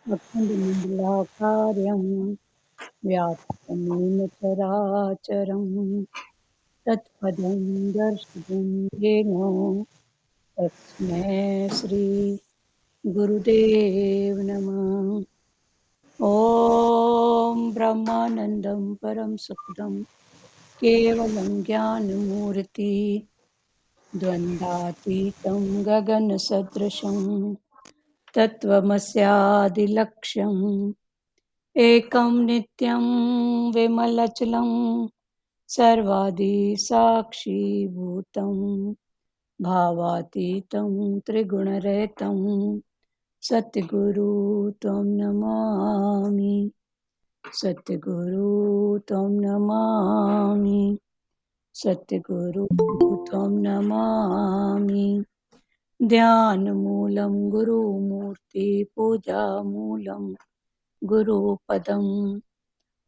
अखण्डमण्डलाकारं व्याप्तमेन चराचरं तत्पदं दर्शितं येन तस्मै श्रीगुरुदेव नमः। ॐ ब्रह्मानन्दं परं सुखदं केवलं ज्ञानमूर्ति द्वन्द्वातीतं गगनसदृशं तत्त्वमस्यादिलक्ष्यम् एकं नित्यं विमलचलं सर्वादिसाक्षिभूतं भावातीतं त्रिगुणरहितं सद्गुरु त्वं नमामि। सद्गुरु त्वं नमामि। सद्गुरु त्वं नमामि। ध्यानमूलं गुरुमूर्ति पूजामूलं गुरुपदं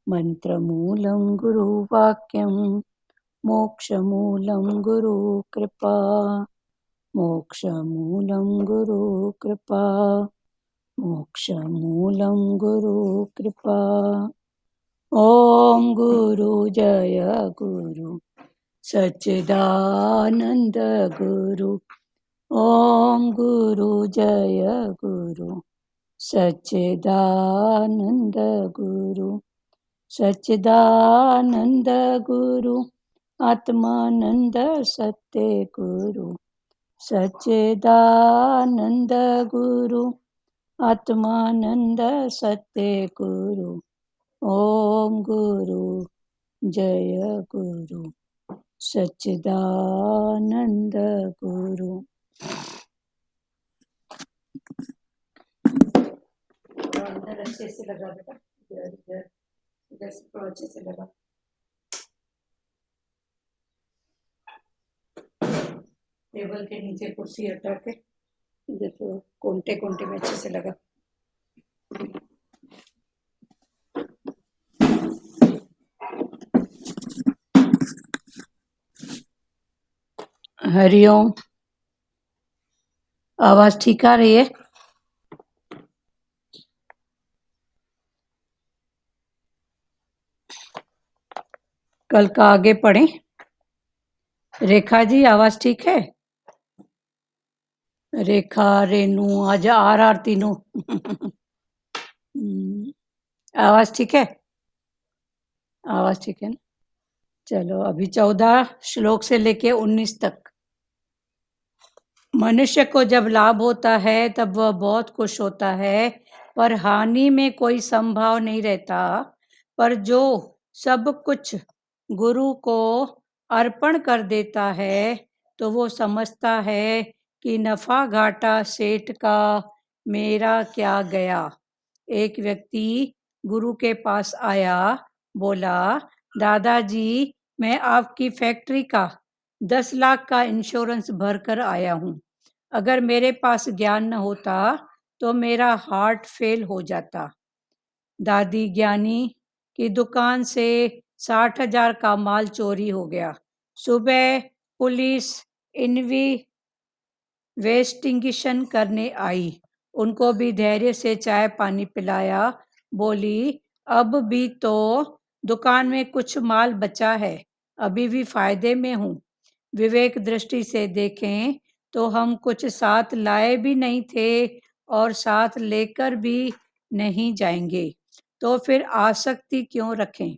मन्त्रमूलं गुरुवाक्यं मोक्षमूलं गुरुकृपा। मोक्षमूलं गुरुकृपा। मोक्षमूलं गुरुकृपा। ॐ गुरु जय गुरु सच्चिदानन्द गुरु। ॐ गुरु जय गुरु सच्चिदानन्द गुरु। सच्चिदानन्द गुरु आत्मानन्द सत्य गुरु। सच्चिदानन्द गुरु आत्मानन्द सत्य गुरु। ॐ गुरु जय गुरु सच्चिदानन्द गुरु। अंदर अच्छे से लगा बेटा, इधर इधर इधर से थोड़ा अच्छे से लगा। टेबल के नीचे कुर्सी हटा के इधर तो कोंटे कोंटे में अच्छे से लगा। हरिओम। आवाज ठीक आ रही है? कल का आगे पढ़ें। रेखा जी आवाज ठीक है? रेखा, रेनू, आज आर तीनों आवाज ठीक है? आवाज ठीक है ना? चलो अभी 14 श्लोक से लेके 19 तक। मनुष्य को जब लाभ होता है तब वह बहुत खुश होता है, पर हानि में कोई संभाव नहीं रहता। पर जो सब कुछ गुरु को अर्पण कर देता है तो वो समझता है कि नफा घाटा सेठ का, मेरा क्या गया। एक व्यक्ति गुरु के पास आया, बोला, दादाजी मैं आपकी फैक्ट्री का 10 लाख का इंश्योरेंस भर कर आया हूँ। अगर मेरे पास ज्ञान न होता तो मेरा हार्ट फेल हो जाता। दादी ज्ञानी की दुकान से 60,000 का माल चोरी हो गया। सुबह पुलिस इन्वेस्टिगेशन करने आई। उनको भी धैर्य से चाय पानी पिलाया। बोली, अब भी तो दुकान में कुछ माल बचा है, अभी भी फायदे में हूँ। विवेक दृष्टि से देखें तो हम कुछ साथ लाए भी नहीं थे और साथ लेकर भी नहीं जाएंगे, तो फिर आसक्ति क्यों रखें।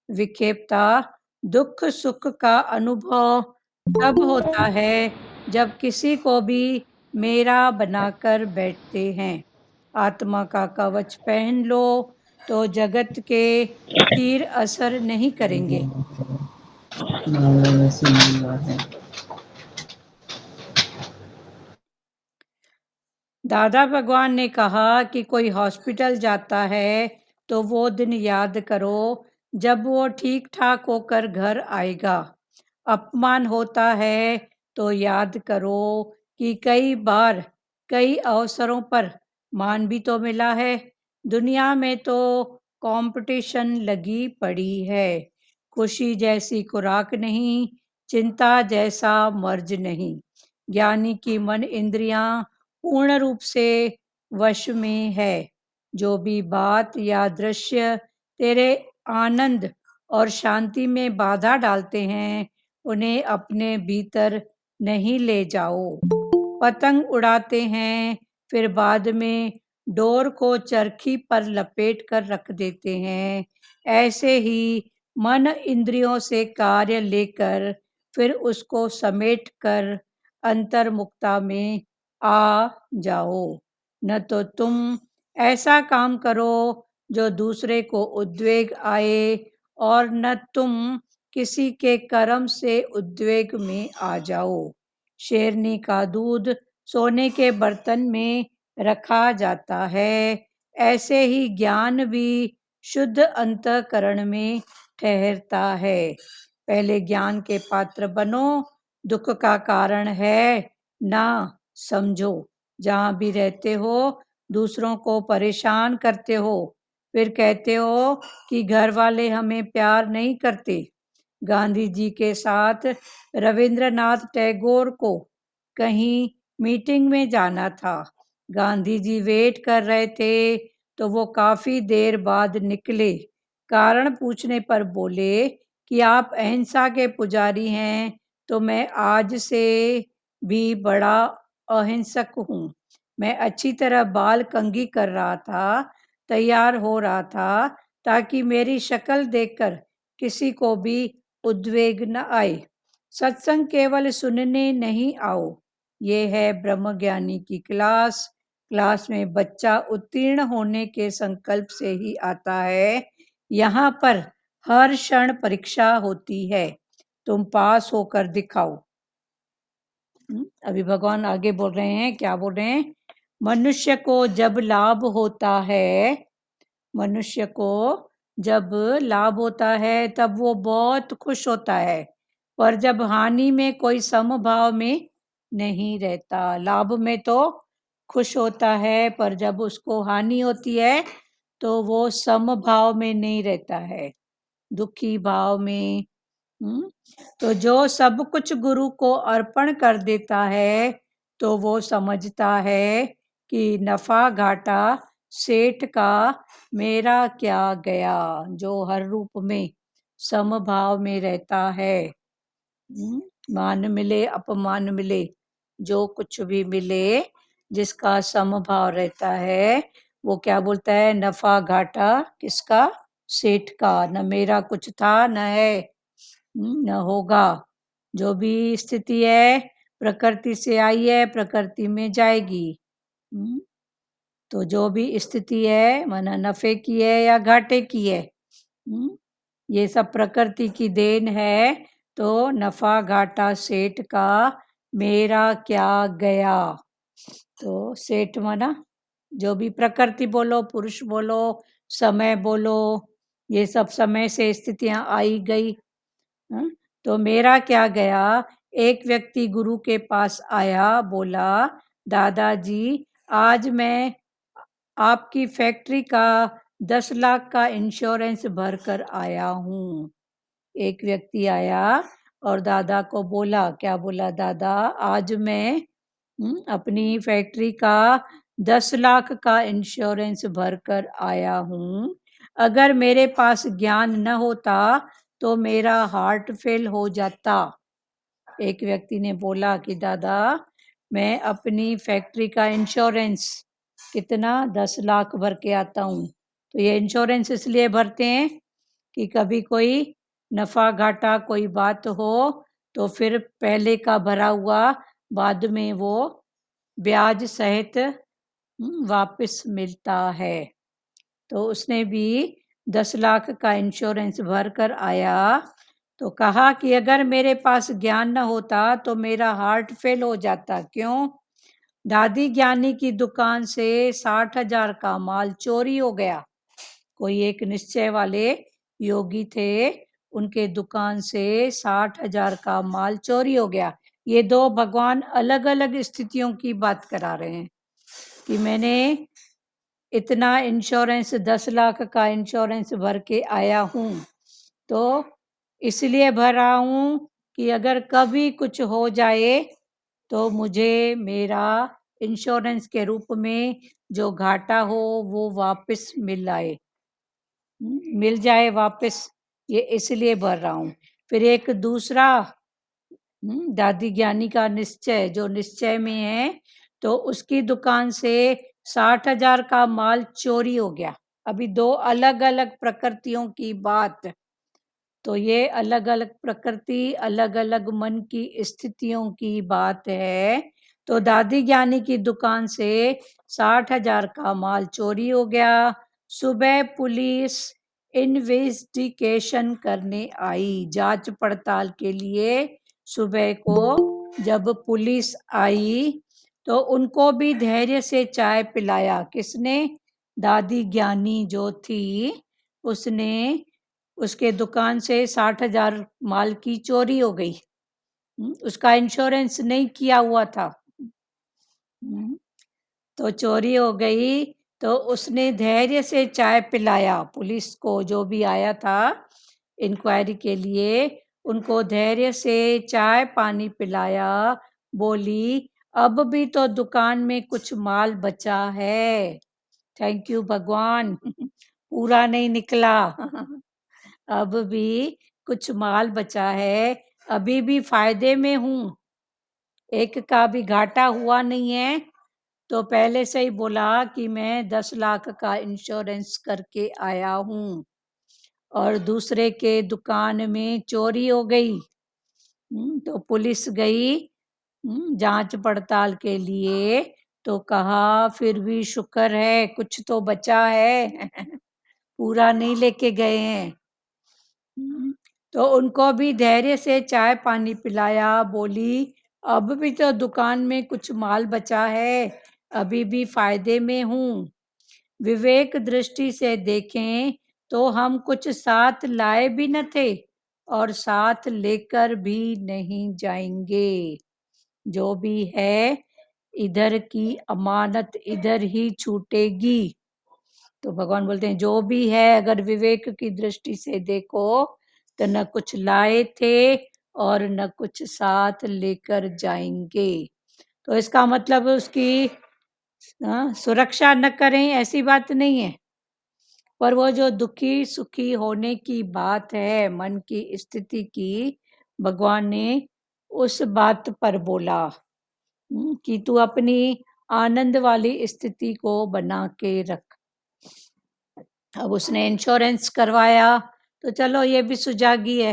विक्षेपता दुख सुख का अनुभव तब होता है जब किसी को भी मेरा बनाकर बैठते हैं। आत्मा का कवच पहन लो तो जगत के तीर असर नहीं करेंगे। दादा भगवान ने कहा कि कोई हॉस्पिटल जाता है तो वो दिन याद करो जब वो ठीक ठाक होकर घर आएगा। अपमान होता है तो याद करो कि कई बार कई अवसरों पर मान भी तो मिला है। दुनिया में तो कंपटीशन लगी पड़ी है। खुशी जैसी खुराक नहीं, चिंता जैसा मर्ज नहीं। ज्ञानी की मन इंद्रियां पूर्ण रूप से वश में है। जो भी बात या दृश्य तेरे आनंद और शांति में बाधा डालते हैं, उन्हें अपने भीतर नहीं ले जाओ। पतंग उड़ाते हैं, फिर बाद में डोर को चरखी पर लपेट कर रख देते हैं। ऐसे ही मन इंद्रियों से कार्य लेकर फिर उसको समेट कर अंतर्मुक्ता में आ जाओ। न तो तुम ऐसा काम करो जो दूसरे को उद्वेग आए, और न तुम किसी के कर्म से उद्वेग में आ जाओ। शेरनी का दूध सोने के बर्तन में रखा जाता है, ऐसे ही ज्ञान भी शुद्ध अंतःकरण में ठहरता है। पहले ज्ञान के पात्र बनो, दुख का कारण है ना समझो। जहाँ भी रहते हो दूसरों को परेशान करते हो, फिर कहते हो कि घर वाले हमें प्यार नहीं करते। गांधी जी के साथ रविंद्रनाथ टैगोर को कहीं मीटिंग में जाना था। गांधी जी वेट कर रहे थे, तो वो काफी देर बाद निकले। कारण पूछने पर बोले कि आप अहिंसा के पुजारी हैं, तो मैं आज से भी बड़ा अहिंसक हूँ। मैं अच्छी तरह बाल कंघी कर रहा था, तैयार हो रहा था, ताकि मेरी शक्ल देखकर किसी को भी उद्वेग न आए। सत्संग केवल सुनने नहीं आओ, ये है ब्रह्मज्ञानी की क्लास। क्लास में बच्चा उत्तीर्ण होने के संकल्प से ही आता है। यहाँ पर हर क्षण परीक्षा होती है, तुम पास होकर दिखाओ। अभी भगवान आगे बोल रहे हैं, क्या बोल रहे हैं? मनुष्य को जब लाभ होता है, मनुष्य को जब लाभ होता है तब वो बहुत खुश होता है, पर जब हानि में कोई समभाव में नहीं रहता। लाभ में तो खुश होता है, पर जब उसको हानि होती है तो वो समभाव में नहीं रहता है, दुखी भाव में। तो जो सब कुछ गुरु को अर्पण कर देता है, तो वो समझता है कि नफा घाटा सेठ का मेरा क्या गया। जो हर रूप में समभाव में रहता है, मान मिले अपमान मिले, जो कुछ भी मिले, जिसका समभाव रहता है, वो क्या बोलता है? नफा घाटा किसका? सेठ का। न मेरा कुछ था न है, न होगा। जो भी स्थिति है प्रकृति से आई है, प्रकृति में जाएगी। तो जो भी स्थिति है, माना नफे की है या घाटे की है, ये सब प्रकृति की देन है। तो नफा घाटा सेठ का मेरा क्या गया। तो सेठ माना जो भी प्रकृति बोलो, पुरुष बोलो, समय बोलो, ये सब समय से स्थितियां आई गई। तो मेरा क्या गया। एक व्यक्ति गुरु के पास आया, बोला, दादाजी आज मैं आपकी फैक्ट्री का 10 लाख का इंश्योरेंस भर कर आया हूँ। एक व्यक्ति आया और दादा को बोला, क्या बोला? दादा आज मैं अपनी फैक्ट्री का 10 लाख का इंश्योरेंस भर कर आया हूँ। अगर मेरे पास ज्ञान न होता तो मेरा हार्ट फेल हो जाता। एक व्यक्ति ने बोला कि दादा मैं अपनी फैक्ट्री का इंश्योरेंस कितना 10 लाख भर के आता हूँ। तो ये इंश्योरेंस इसलिए भरते हैं कि कभी कोई नफा घाटा कोई बात हो तो फिर पहले का भरा हुआ बाद में वो ब्याज सहित वापस मिलता है। तो उसने भी 10 लाख का इंश्योरेंस भर कर आया। तो कहा कि अगर मेरे पास ज्ञान न होता तो मेरा हार्ट फेल हो जाता। क्यों? दादी ज्ञानी की दुकान से 60,000 का माल चोरी हो गया। कोई एक निश्चय वाले योगी थे, उनके दुकान से 60,000 का माल चोरी हो गया। ये दो भगवान अलग अलग स्थितियों की बात करा रहे हैं कि मैंने इतना इंश्योरेंस 10 लाख का इंश्योरेंस भर के आया हूँ। तो इसलिए भर रहा हूँ कि अगर कभी कुछ हो जाए तो मुझे मेरा इंश्योरेंस के रूप में जो घाटा हो वो वापस मिल आए, मिल जाए वापस, ये इसलिए भर रहा हूँ। फिर एक दूसरा दादी ज्ञानी का निश्चय, जो निश्चय में है, तो उसकी दुकान से 60,000 का माल चोरी हो गया। अभी दो अलग अलग प्रकृतियों की बात, तो ये अलग अलग प्रकृति, अलग अलग मन की स्थितियों की बात है। तो दादी ज्ञानी की दुकान से 60,000 का माल चोरी हो गया। सुबह पुलिस इन्वेस्टिगेशन करने आई, जांच पड़ताल के लिए। सुबह को जब पुलिस आई तो उनको भी धैर्य से चाय पिलाया। किसने? दादी ज्ञानी जो थी, उसने, उसके दुकान से 60,000 माल की चोरी हो गई। उसका इंश्योरेंस नहीं किया हुआ था। तो चोरी हो गई, तो उसने धैर्य से चाय पिलाया पुलिस को, जो भी आया था इंक्वायरी के लिए, उनको धैर्य से चाय पानी पिलाया। बोली, अब भी तो दुकान में कुछ माल बचा है। थैंक यू भगवान, पूरा नहीं निकला। अब भी कुछ माल बचा है, अभी भी फायदे में हूँ, एक का भी घाटा हुआ नहीं है। तो पहले से ही बोला कि मैं 10 लाख का इंश्योरेंस करके आया हूँ, और दूसरे के दुकान में चोरी हो गई। तो पुलिस गई जांच पड़ताल के लिए, तो कहा फिर भी शुक्र है कुछ तो बचा है। पूरा नहीं लेके गए हैं। तो उनको भी धैर्य से चाय पानी पिलाया। बोली, अब भी तो दुकान में कुछ माल बचा है, अभी भी फायदे में हूँ। विवेक दृष्टि से देखें तो हम कुछ साथ लाए भी न थे, और साथ लेकर भी नहीं जाएंगे। जो भी है इधर की अमानत इधर ही छूटेगी। तो भगवान बोलते हैं जो भी है, अगर विवेक की दृष्टि से देखो तो न कुछ लाए थे और न कुछ साथ लेकर जाएंगे। तो इसका मतलब उसकी सुरक्षा न करें ऐसी बात नहीं है, पर वो जो दुखी सुखी होने की बात है मन की स्थिति की, भगवान ने उस बात पर बोला कि तू अपनी आनंद वाली स्थिति को बना के रख। अब उसने इंश्योरेंस करवाया, तो चलो ये भी सुजागी है।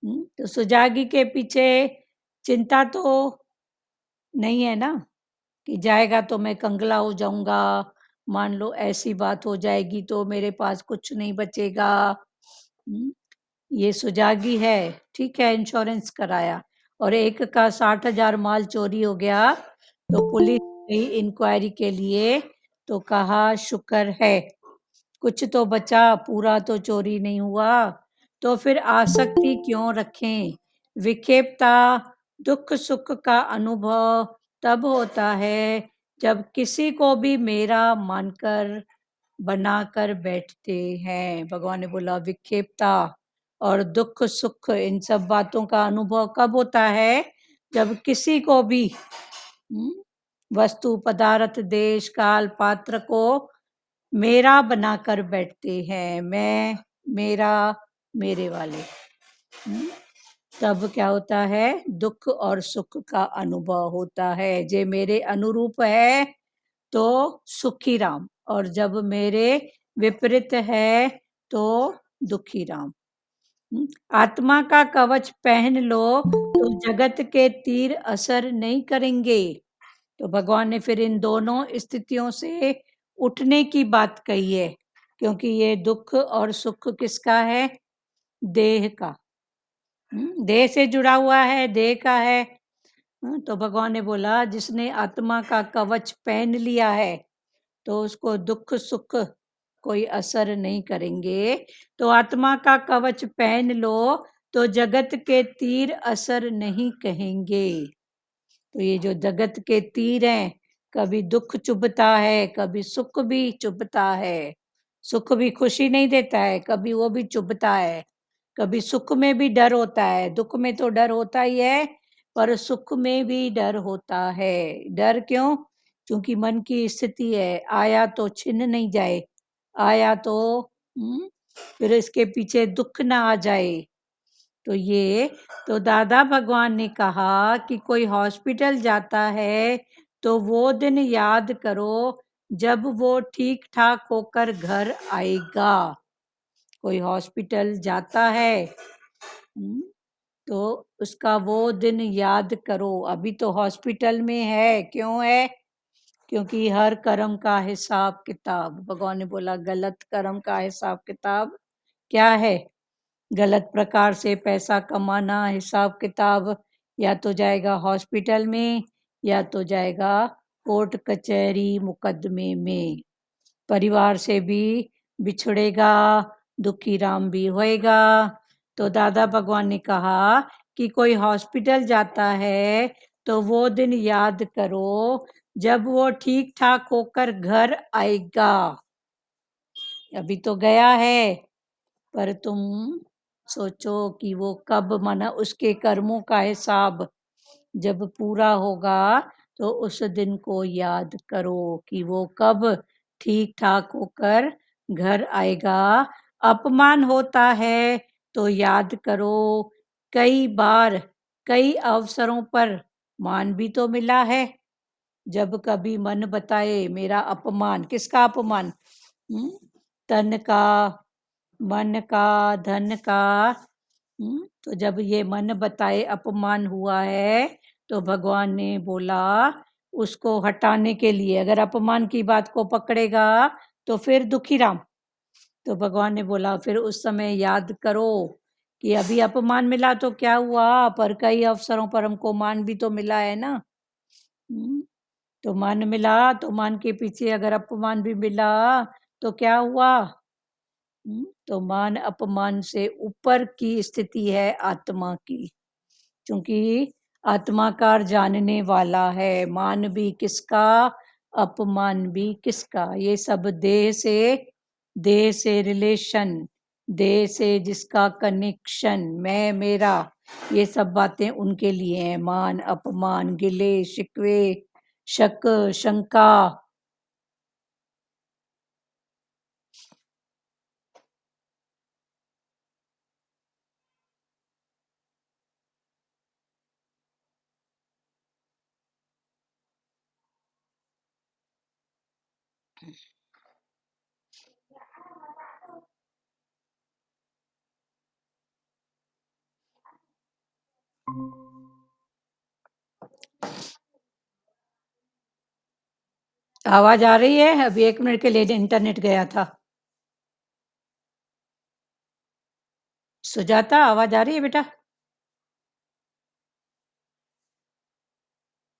तो सुजागी के पीछे चिंता तो नहीं है ना, कि जाएगा तो मैं कंगला हो जाऊंगा, मान लो ऐसी बात हो जाएगी तो मेरे पास कुछ नहीं बचेगा। ये सुजागी है, ठीक है, इंश्योरेंस कराया। और एक का 60,000 माल चोरी हो गया, तो पुलिस गई इंक्वायरी के लिए, तो कहा शुक्र है कुछ तो बचा, पूरा तो चोरी नहीं हुआ। तो फिर आसक्ति क्यों रखें? विक्षेपता, दुख सुख का अनुभव तब होता है जब किसी को भी मेरा मानकर बनाकर बैठते हैं। भगवान ने बोला विक्षेपता और दुख सुख, इन सब बातों का अनुभव कब होता है? जब किसी को भी वस्तु पदार्थ देश काल पात्र को मेरा बनाकर बैठते हैं। मैं, मेरा, मेरे वाले, तब क्या होता है? दुख और सुख का अनुभव होता है। जे मेरे अनुरूप है तो सुखी राम, और जब मेरे विपरीत है तो दुखी राम। आत्मा का कवच पहन लो तो जगत के तीर असर नहीं करेंगे। तो भगवान ने फिर इन दोनों स्थितियों से उठने की बात कही है, क्योंकि ये दुख और सुख किसका है? देह का। देह से जुड़ा हुआ है, देह का है। तो भगवान ने बोला जिसने आत्मा का कवच पहन लिया है तो उसको दुख सुख कोई असर नहीं करेंगे। तो आत्मा का कवच पहन लो तो जगत के तीर असर नहीं कहेंगे। तो ये जो जगत के तीर हैं, कभी दुख चुभता है, कभी सुख भी चुभता है। सुख भी खुशी नहीं देता है, कभी वो भी चुभता है। कभी सुख में भी डर होता है, दुख में तो डर होता ही है, पर सुख में भी डर होता है। डर क्यों? क्योंकि मन की स्थिति है, आया तो छिन नहीं जाए, आया तो फिर इसके पीछे दुख ना आ जाए। तो दादा भगवान ने कहा कि कोई हॉस्पिटल जाता है तो वो दिन याद करो जब वो ठीक ठाक होकर घर आएगा। कोई हॉस्पिटल जाता है तो उसका वो दिन याद करो। अभी तो हॉस्पिटल में है, क्यों है? क्योंकि हर कर्म का हिसाब किताब, भगवान ने बोला गलत कर्म का हिसाब किताब क्या है? गलत प्रकार से पैसा कमाना, हिसाब किताब या तो जाएगा हॉस्पिटल में या तो जाएगा कोर्ट कचहरी मुकदमे में। परिवार से भी बिछड़ेगा, दुखी राम भी होएगा। तो दादा भगवान ने कहा कि कोई हॉस्पिटल जाता है तो वो दिन याद करो जब वो ठीक ठाक होकर घर आएगा। अभी तो गया है, पर तुम सोचो कि वो कब, माना उसके कर्मों का हिसाब जब पूरा होगा तो उस दिन को याद करो कि वो कब ठीक ठाक होकर घर आएगा। अपमान होता है तो याद करो कई बार कई अवसरों पर मान भी तो मिला है। जब कभी मन बताए मेरा अपमान, किसका अपमान? हम्म? तन का, मन का, धन का। तो जब ये मन बताए अपमान हुआ है तो भगवान ने बोला उसको हटाने के लिए, अगर अपमान की बात को पकड़ेगा तो फिर दुखी राम। तो भगवान ने बोला फिर उस समय याद करो कि अभी अपमान मिला तो क्या हुआ, पर कई अवसरों पर हमको मान भी तो मिला है ना। तो मान मिला तो मान के पीछे अगर अपमान भी मिला तो क्या हुआ? तो मान अपमान से ऊपर की स्थिति है आत्मा की, क्योंकि आत्माकार जानने वाला है मान भी किसका, अपमान भी किसका। ये सब देह से रिलेशन, देह से जिसका कनेक्शन, मैं मेरा, ये सब बातें उनके लिए हैं। मान अपमान, गिले शिकवे, शक शंका। आवाज आ रही है? अभी 1 मिनट के लिए इंटरनेट गया था। सुजाता, आवाज आ रही है बेटा?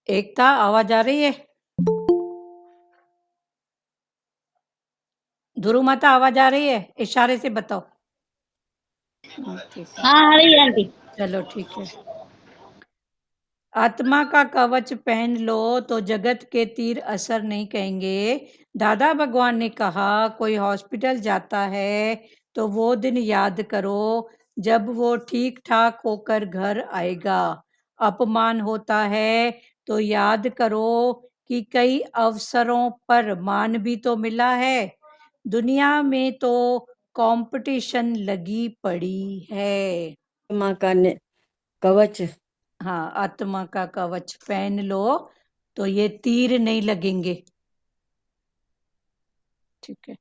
एकता, आवाज आ रही है? ध्रुव माता, आवाज आ रही है? इशारे से बताओ। ठीक है, हाँ आ रही है आंटी। चलो ठीक है। आत्मा का कवच पहन लो तो जगत के तीर असर नहीं कहेंगे। दादा भगवान ने कहा कोई हॉस्पिटल जाता है तो वो दिन याद करो जब वो ठीक ठाक होकर घर आएगा। अपमान होता है तो याद करो कि कई अवसरों पर मान भी तो मिला है। दुनिया में तो कंपटीशन लगी पड़ी है। माँ का कवच। हाँ, आत्मा का कवच पहन लो तो ये तीर नहीं लगेंगे। ठीक है,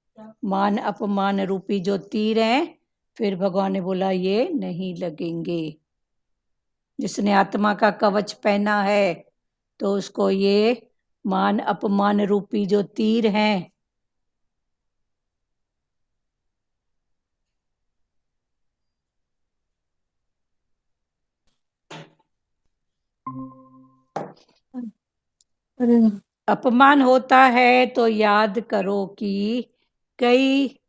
मान अपमान रूपी जो तीर हैं फिर भगवान ने बोला ये नहीं लगेंगे। जिसने आत्मा का कवच पहना है तो उसको ये मान अपमान रूपी जो तीर हैं अपमान होता है तो याद करो कि कई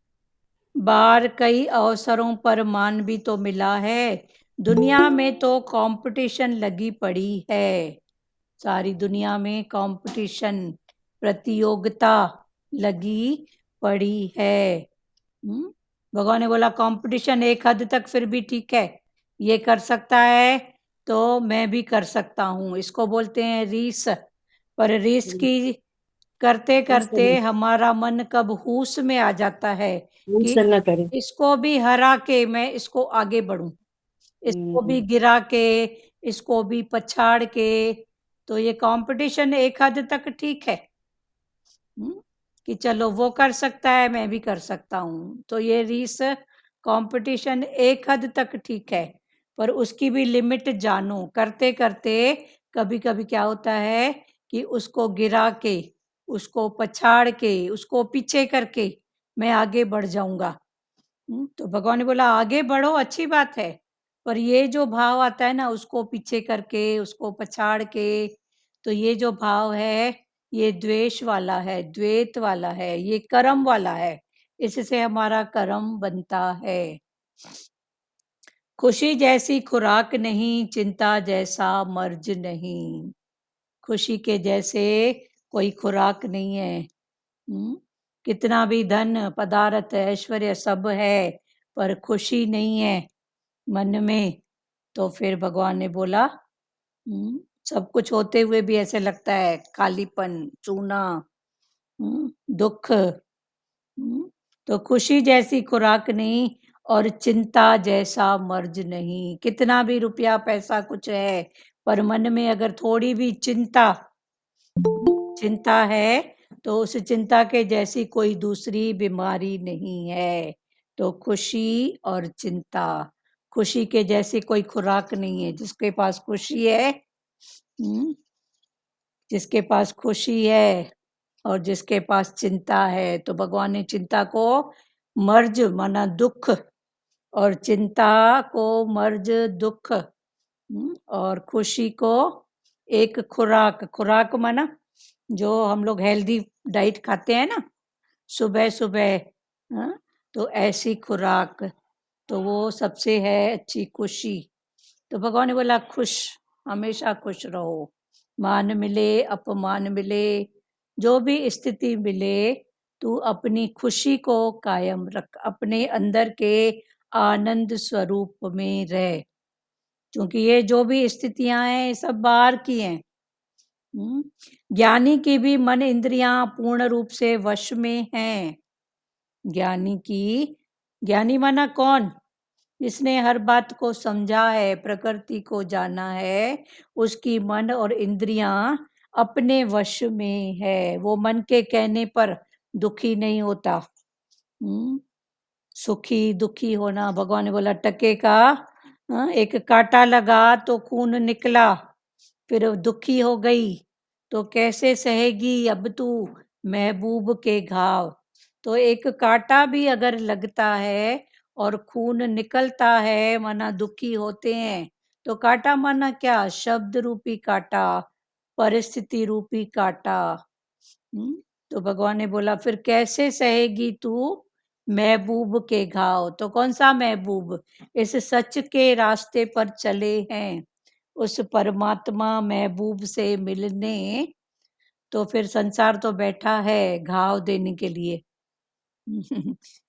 बार कई अवसरों पर मान भी तो मिला है। दुनिया में तो कंपटीशन लगी पड़ी है। सारी दुनिया में कंपटीशन, प्रतियोगिता लगी पड़ी है। भगवान ने बोला कंपटीशन एक हद तक फिर भी ठीक है, ये कर सकता है तो मैं भी कर सकता हूँ, इसको बोलते हैं रीस। पर रीस की करते होश करते हमारा मन कब होश में आ जाता है कि न करे। इसको भी हरा के मैं इसको आगे बढ़ूं, इसको भी हम्म, गिरा के, इसको भी पछाड़ के। तो ये कंपटीशन एक हद तक ठीक है। हुँ, कि चलो वो कर सकता है, मैं भी कर सकता हूँ। तो ये रीस कॉम्पिटिशन एक हद तक ठीक है, पर उसकी भी लिमिट जानो। करते-करते कभी-कभी क्या होता है कि उसको गिरा के, उसको पछाड़ के, उसको पीछे करके मैं आगे बढ़ जाऊँगा। तो भगवान ने बोला आगे बढ़ो अच्छी बात है, पर ये जो भाव आता है ना उसको पीछे करके, उसको पछाड़ के, तो ये जो भाव है, ये द्वेष वाला है, द्वेत वाला है, ये कर्म वाला है। इससे हमारा कर्म बनता है। खुशी जैसी खुराक नहीं, चिंता जैसा मर्ज नहीं। खुशी के जैसे कोई खुराक नहीं है। हुँ? कितना भी धन, पदार्थ, ऐश्वर्य सब है, पर खुशी नहीं है मन में, तो फिर भगवान ने बोला सब कुछ होते हुए भी ऐसे लगता है खालीपन, चूना, दुःख। तो खुशी जैसी खुराक नहीं और चिंता जैसा मर्ज नहीं। कितना भी रुपया, पैसा कुछ है, पर मन में अगर थोड़ी भी चिंता चिंता है, तो उस चिंता के जैसी कोई दूसरी बीमारी नहीं है। तो खुशी और चिंता, खुशी के जैसी कोई खुराक नहीं है। जिसके पास खुशी है हुँ, जिसके पास खुशी है और जिसके पास चिंता है, तो भगवान ने चिंता को मर्ज माना दुःख और चिंता को मर्ज दुःख और खुशी को एक खुराक, खुराक माना जो हम लोग हेल्दी डाइट खाते हैं ना सुबह-सुबह, हाँ? तो ऐसी खुराक, तो वो सबसे है अच्छी खुशी। तो भगवान ने बोला खुश, हमेशा खुश रहो। मान मिले, अपमान मिले, जो भी स्थिति मिले, तू अपनी खुशी को कायम रख, अपने अंदर के आनंद स्वरूप में रह। क्योंकि ये जो भी स्थितियाँ हैं, ये सब बाहर की हैं। हुँ? ज्ञानी की भी मन इंद्रियाँ पूर्ण रूप से वश में हैं। ज्ञानी की ज्ञानी माना कौन? जिसने हर बात को समझा है, प्रकृति को जाना है, उसकी मन और इंद्रियाँ अपने वश में है। वो मन के कहने पर दुखी नहीं होता। हुँ? सुखी, दुखी होना, भगवान ने बोला टके का एक काँटा लगा तो खून निकला, फिर दुखी हो गई, तो कैसे सहेगी अब तू महबूब के घाव। तो एक काँटा भी अगर लगता है और खून निकलता है माना दुखी होते हैं, तो काँटा माना क्या? शब्द रूपी काँटा, परिस्थिति रूपी काँटा। हुँ? तो भगवान ने बोला फिर कैसे सहेगी तू महबूब के घाव। तो कौन-सा महबूब? इस सच के रास्ते पर चले हैं, उस परमात्मा महबूब से मिलने, तो फिर संसार तो बैठा है घाव देने के लिए।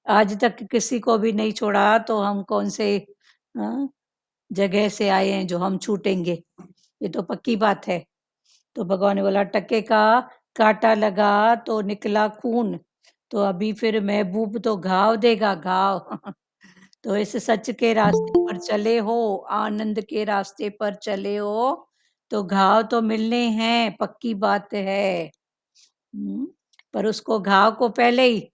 आज तक किसी को भी नहीं छोड़ा तो हम कौन से अ, जगह से आए हैं जो हम छूटेंगे? ये तो पक्की बात है। तो भगवान ने बोला टके का काँटा लगा तो निकला खून, तो अभी फिर महबूब तो घाव देगा घाव। तो इस सच के रास्ते पर चले हो, आनंद के रास्ते पर चले हो, तो घाव तो मिलने हैं, पक्की बात है। हुँ, पर उसको घाव को पहले ही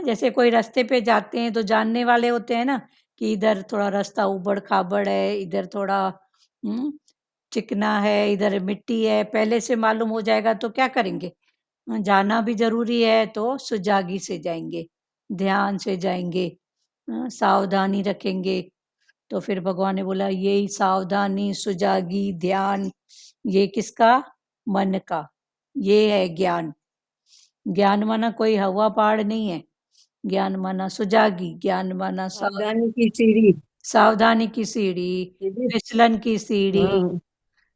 जैसे कोई रास्ते पे जाते हैं तो जानने वाले होते हैं ना कि इधर थोड़ा रास्ता ऊबड़-खाबड़ है, इधर थोड़ा हुँ, चिकना है, इधर मिट्टी है, पहले से मालूम हो जाएगा तो क्या करेंगे? जाना भी ज़रूरी है तो सुजागी से जाएँगे, ध्यान से जाएँगे, सावधानी रखेंगे। तो फिर भगवान ने बोला यही सावधानी, सुजागी, ध्यान ये किसका? मन का। ये है ज्ञान। ज्ञान माना कोई हवा-पहाड़ नहीं है। ज्ञान माना सुजागी, ज्ञान माना सावधानी की सीढ़ी। सावधानी की सीढ़ी, सीढ़ी। फिसलन की सीढ़ी। हाँ।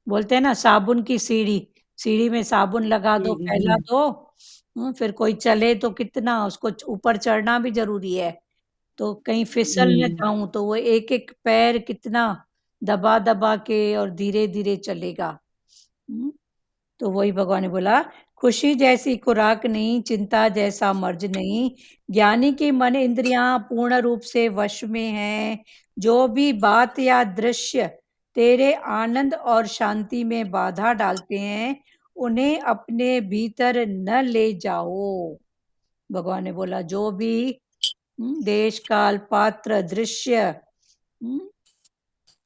बोलते हैं ना साबुन की सीढ़ी, सीढ़ी में साबुन लगा दो, सीढ़ी, फैला दो, फिर कोई चले तो कितना उसको ऊपर चढ़ना भी ज़रूरी है। तो कहीं फिसल ना हम्म, जाऊँ तो वो एक-एक पैर कितना दबा-दबा के और धीरे-धीरे चलेगा। हुँ, तो वही भगवान ने बोला खुशी जैसी खुराक नहीं, चिंता जैसा मर्ज नहीं। ज्ञानी की मन इंद्रियां पूर्ण रूप से वश में हैं। जो भी बात या दृश्य तेरे आनंद और शांति में बाधा डालते हैं, उन्हें अपने भीतर न ले जाओ। भगवान ने बोला जो भी देश काल पात्र दृश्य,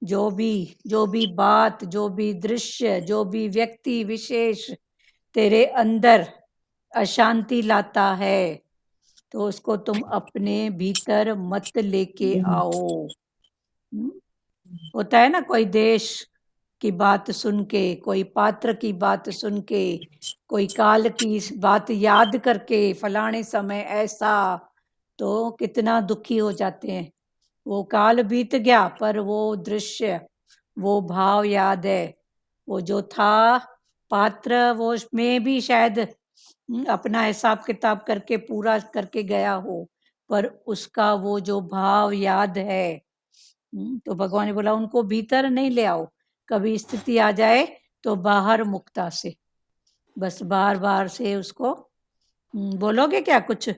जो भी बात, जो भी दृश्य, जो भी व्यक्ति विशेष तेरे अंदर अशांति लाता है, तो उसको तुम अपने भीतर मत लेके आओ। होता है ना, कोई देश की बात सुन के, कोई पात्र की बात सुन के, कोई काल की बात याद करके फलाने समय ऐसा, तो कितना दुखी हो जाते हैं। वो काल बीत गया पर वो दृश्य, वो भाव याद है। वो जो था पात्र, वो उसमें भी शायद अपना हिसाब किताब करके पूरा करके गया हो, पर उसका वो जो भाव याद है। तो भगवान ने बोला उनको भीतर नहीं ले आओ। कभी स्थिति आ जाए तो बाहर मुक्ता से, बस बार बार से उसको बोलोगे क्या कुछ?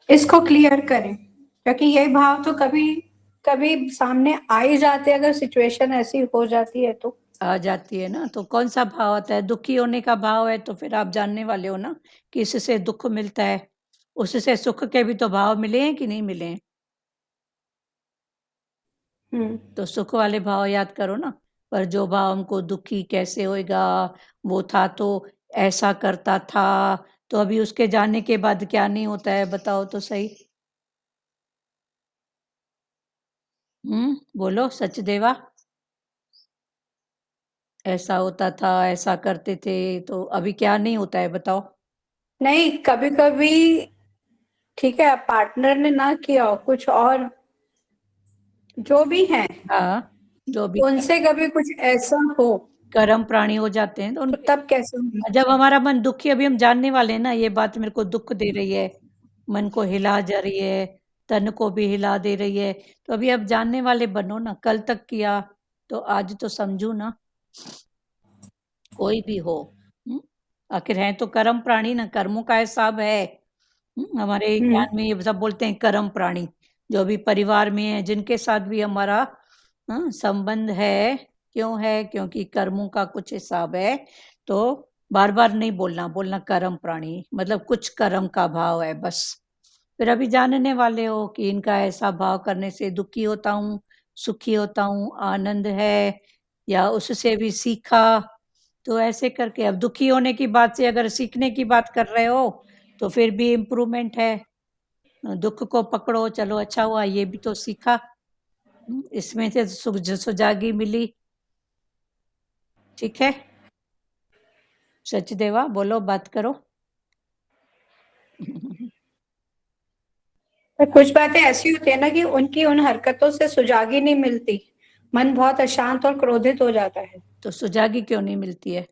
इसको क्लियर करें, क्योंकि ये भाव तो कभी कभी सामने आ ही जाते हैं, अगर सिचुएशन ऐसी हो जाती है तो आ जाती है ना। तो कौन सा भाव आता है? दुखी होने का भाव है, तो फिर आप जानने वाले हो ना कि इससे दुख मिलता है। उससे सुख के भी तो भाव मिले हैं कि नहीं मिले हैं? तो सुख वाले भाव याद करो ना। पर जो भाव हमको दुखी कैसे होएगा, वो था तो ऐसा करता था, तो अभी उसके जाने के बाद क्या नहीं होता है, बताओ तो सही। बोलो सचदेवा। ऐसा होता था, ऐसा करते थे, तो अभी क्या नहीं होता है, बताओ। नहीं, कभी कभी ठीक है पार्टनर ने ना किया हो कुछ और, जो भी है हाँ, जो भी उनसे कभी कुछ ऐसा हो कर्म प्राणी हो जाते हैं तो तो उनके, तब कैसे होगा? जब हमारा मन दुखी, अभी हम जानने वाले हैं ना, ये बात मेरे को दुख दे रही है, मन को हिला जा रही है, तन को भी हिला दे रही है, तो अभी अब जानने वाले बनो ना। कल तक किया तो आज तो समझू ना, कोई भी हो। आखिर है तो कर्म प्राणी ना, कर्मों का हिसाब है। हमारे ज्ञान में ये सब बोलते हैं कर्म प्राणी। जो भी परिवार में है, जिनके साथ भी हमारा संबंध है, क्यों है? क्योंकि कर्मों का कुछ हिसाब है। तो बार बार नहीं बोलना, बोलना कर्म प्राणी, मतलब कुछ कर्म का भाव है बस। फिर अभी जानने वाले हो कि इनका ऐसा भाव करने से दुखी होता हूँ, सुखी होता हूँ, आनंद है, या उससे भी सीखा। तो ऐसे करके अब दुखी होने की बात से अगर सीखने की बात कर रहे हो, तो फिर भी इम्प्रूवमेंट है। दुख को पकड़ो, चलो अच्छा हुआ ये भी तो सीखा। इसमें से सुजागी मिली। ठीक है, सचदेवा बोलो, बात करो। पर कुछ बातें ऐसी होती है ना कि उनकी उन हरकतों से सुजागी नहीं मिलती, मन बहुत अशांत और क्रोधित हो जाता है। तो सुजागी क्यों नहीं मिलती है?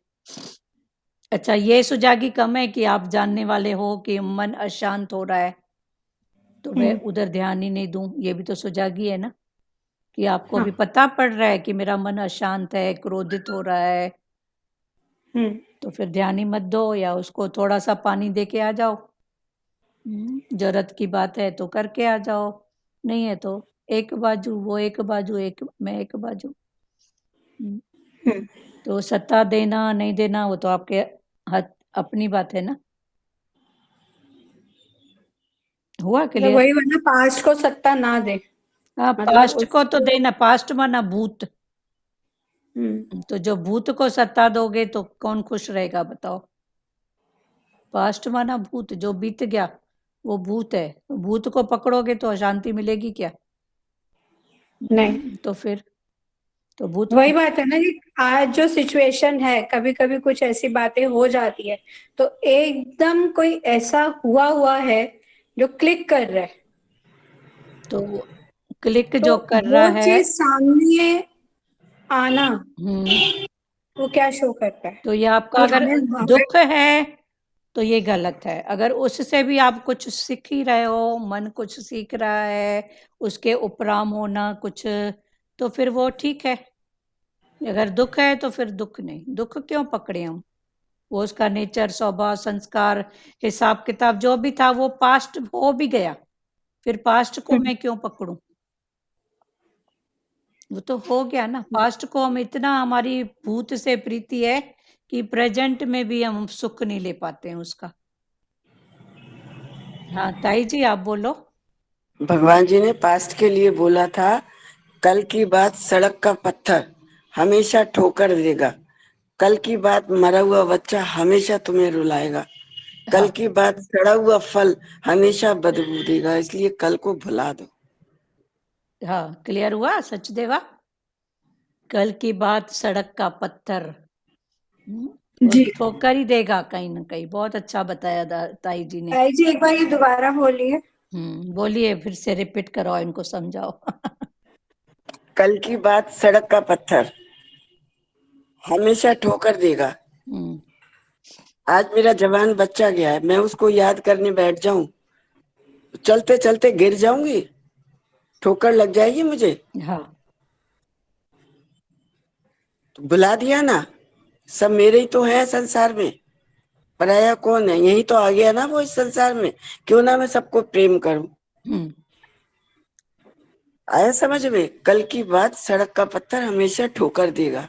अच्छा, ये सुजागी कम है कि आप जानने वाले हो कि मन अशांत हो रहा है, तो मैं उधर ध्यान ही नहीं दूं, ये भी तो सुजागी है ना। कि आपको भी पता पड़ रहा है कि मेरा मन अशांत है, क्रोधित हो रहा है, तो फिर ध्यान ही मत दो, या उसको थोड़ा सा पानी दे के आ जाओ। जरूरत की बात है तो करके आ जाओ, नहीं है तो एक बाजू वो एक बाजू, एक मैं एक बाजू। तो सत्ता देना नहीं देना वो तो आपके हाथ, अपनी बात है ना। हुआ तो क्लियर? वही वरना पास्ट को सत्ता ना दे, हाँ, मतलब पास्ट को तो उसको देना, पास्ट माना भूत। तो जो भूत को सत्ता दोगे तो कौन खुश रहेगा, बताओ। पास्ट माना भूत, जो बीत गया वो भूत है। भूत को पकड़ोगे तो अशांति मिलेगी क्या? नहीं। तो फिर तो भूत वही बात है ना कि आज जो सिचुएशन है, कभी कभी कुछ ऐसी बातें हो जाती है तो एकदम कोई ऐसा हुआ हुआ है जो क्लिक कर रहा है, तो क्लिक तो जो कर रहा वो है, चीज सामने आना हम्म, वो क्या शो करता है तो ये आपका कि अगर हमें वहां पे दुख है तो ये गलत है। अगर उससे भी आप कुछ सीख ही रहे हो, मन कुछ सीख रहा है, उसके उपराम होना कुछ, तो फिर वो ठीक है। अगर दुख है तो फिर दुख नहीं, दुख क्यों पकड़े हम? वो उसका नेचर, स्वभाव, संस्कार, हिसाब किताब जो भी था वो पास्ट हो भी गया, फिर पास्ट को मैं क्यों पकड़ूं? वो तो हो गया ना। पास्ट को हम इतना, हमारी भूत से प्रीति है कि प्रेजेंट में भी हम सुख नहीं ले पाते हैं उसका। हाँ ताई जी आप बोलो। भगवान जी ने पास्ट के लिए बोला था, कल की बात सड़क का पत्थर हमेशा ठोकर देगा, कल की बात मरा हुआ बच्चा हमेशा तुम्हें रुलाएगा, कल हाँ की बात सड़ा हुआ फल हमेशा बदबू देगा, इसलिए कल को भुला दो। हाँ, क्लियर हुआ सचदेवा? कल की बात सड़क का पत्थर वो जी ठोकर ही देगा कहीं ना कहीं। बहुत अच्छा बताया ताई जी ने। ताई जी एक बार ये दोबारा बोलिए। बोलिए, फिर से रिपीट करो, इनको समझाओ। कल की बात सड़क का पत्थर हमेशा ठोकर देगा। हम्म, आज मेरा जवान बच्चा गया है, मैं उसको याद करने बैठ जाऊं, चलते चलते गिर जाऊंगी, ठोकर लग जाएगी मुझे। हाँ तो बुला दिया ना, सब मेरे ही तो है संसार में, पराया कौन है? यही तो आ गया ना वो इस संसार में, क्यों ना मैं सबको प्रेम करूं। हम्म, आया समझ में? कल की बात सड़क का पत्थर हमेशा ठोकर देगा,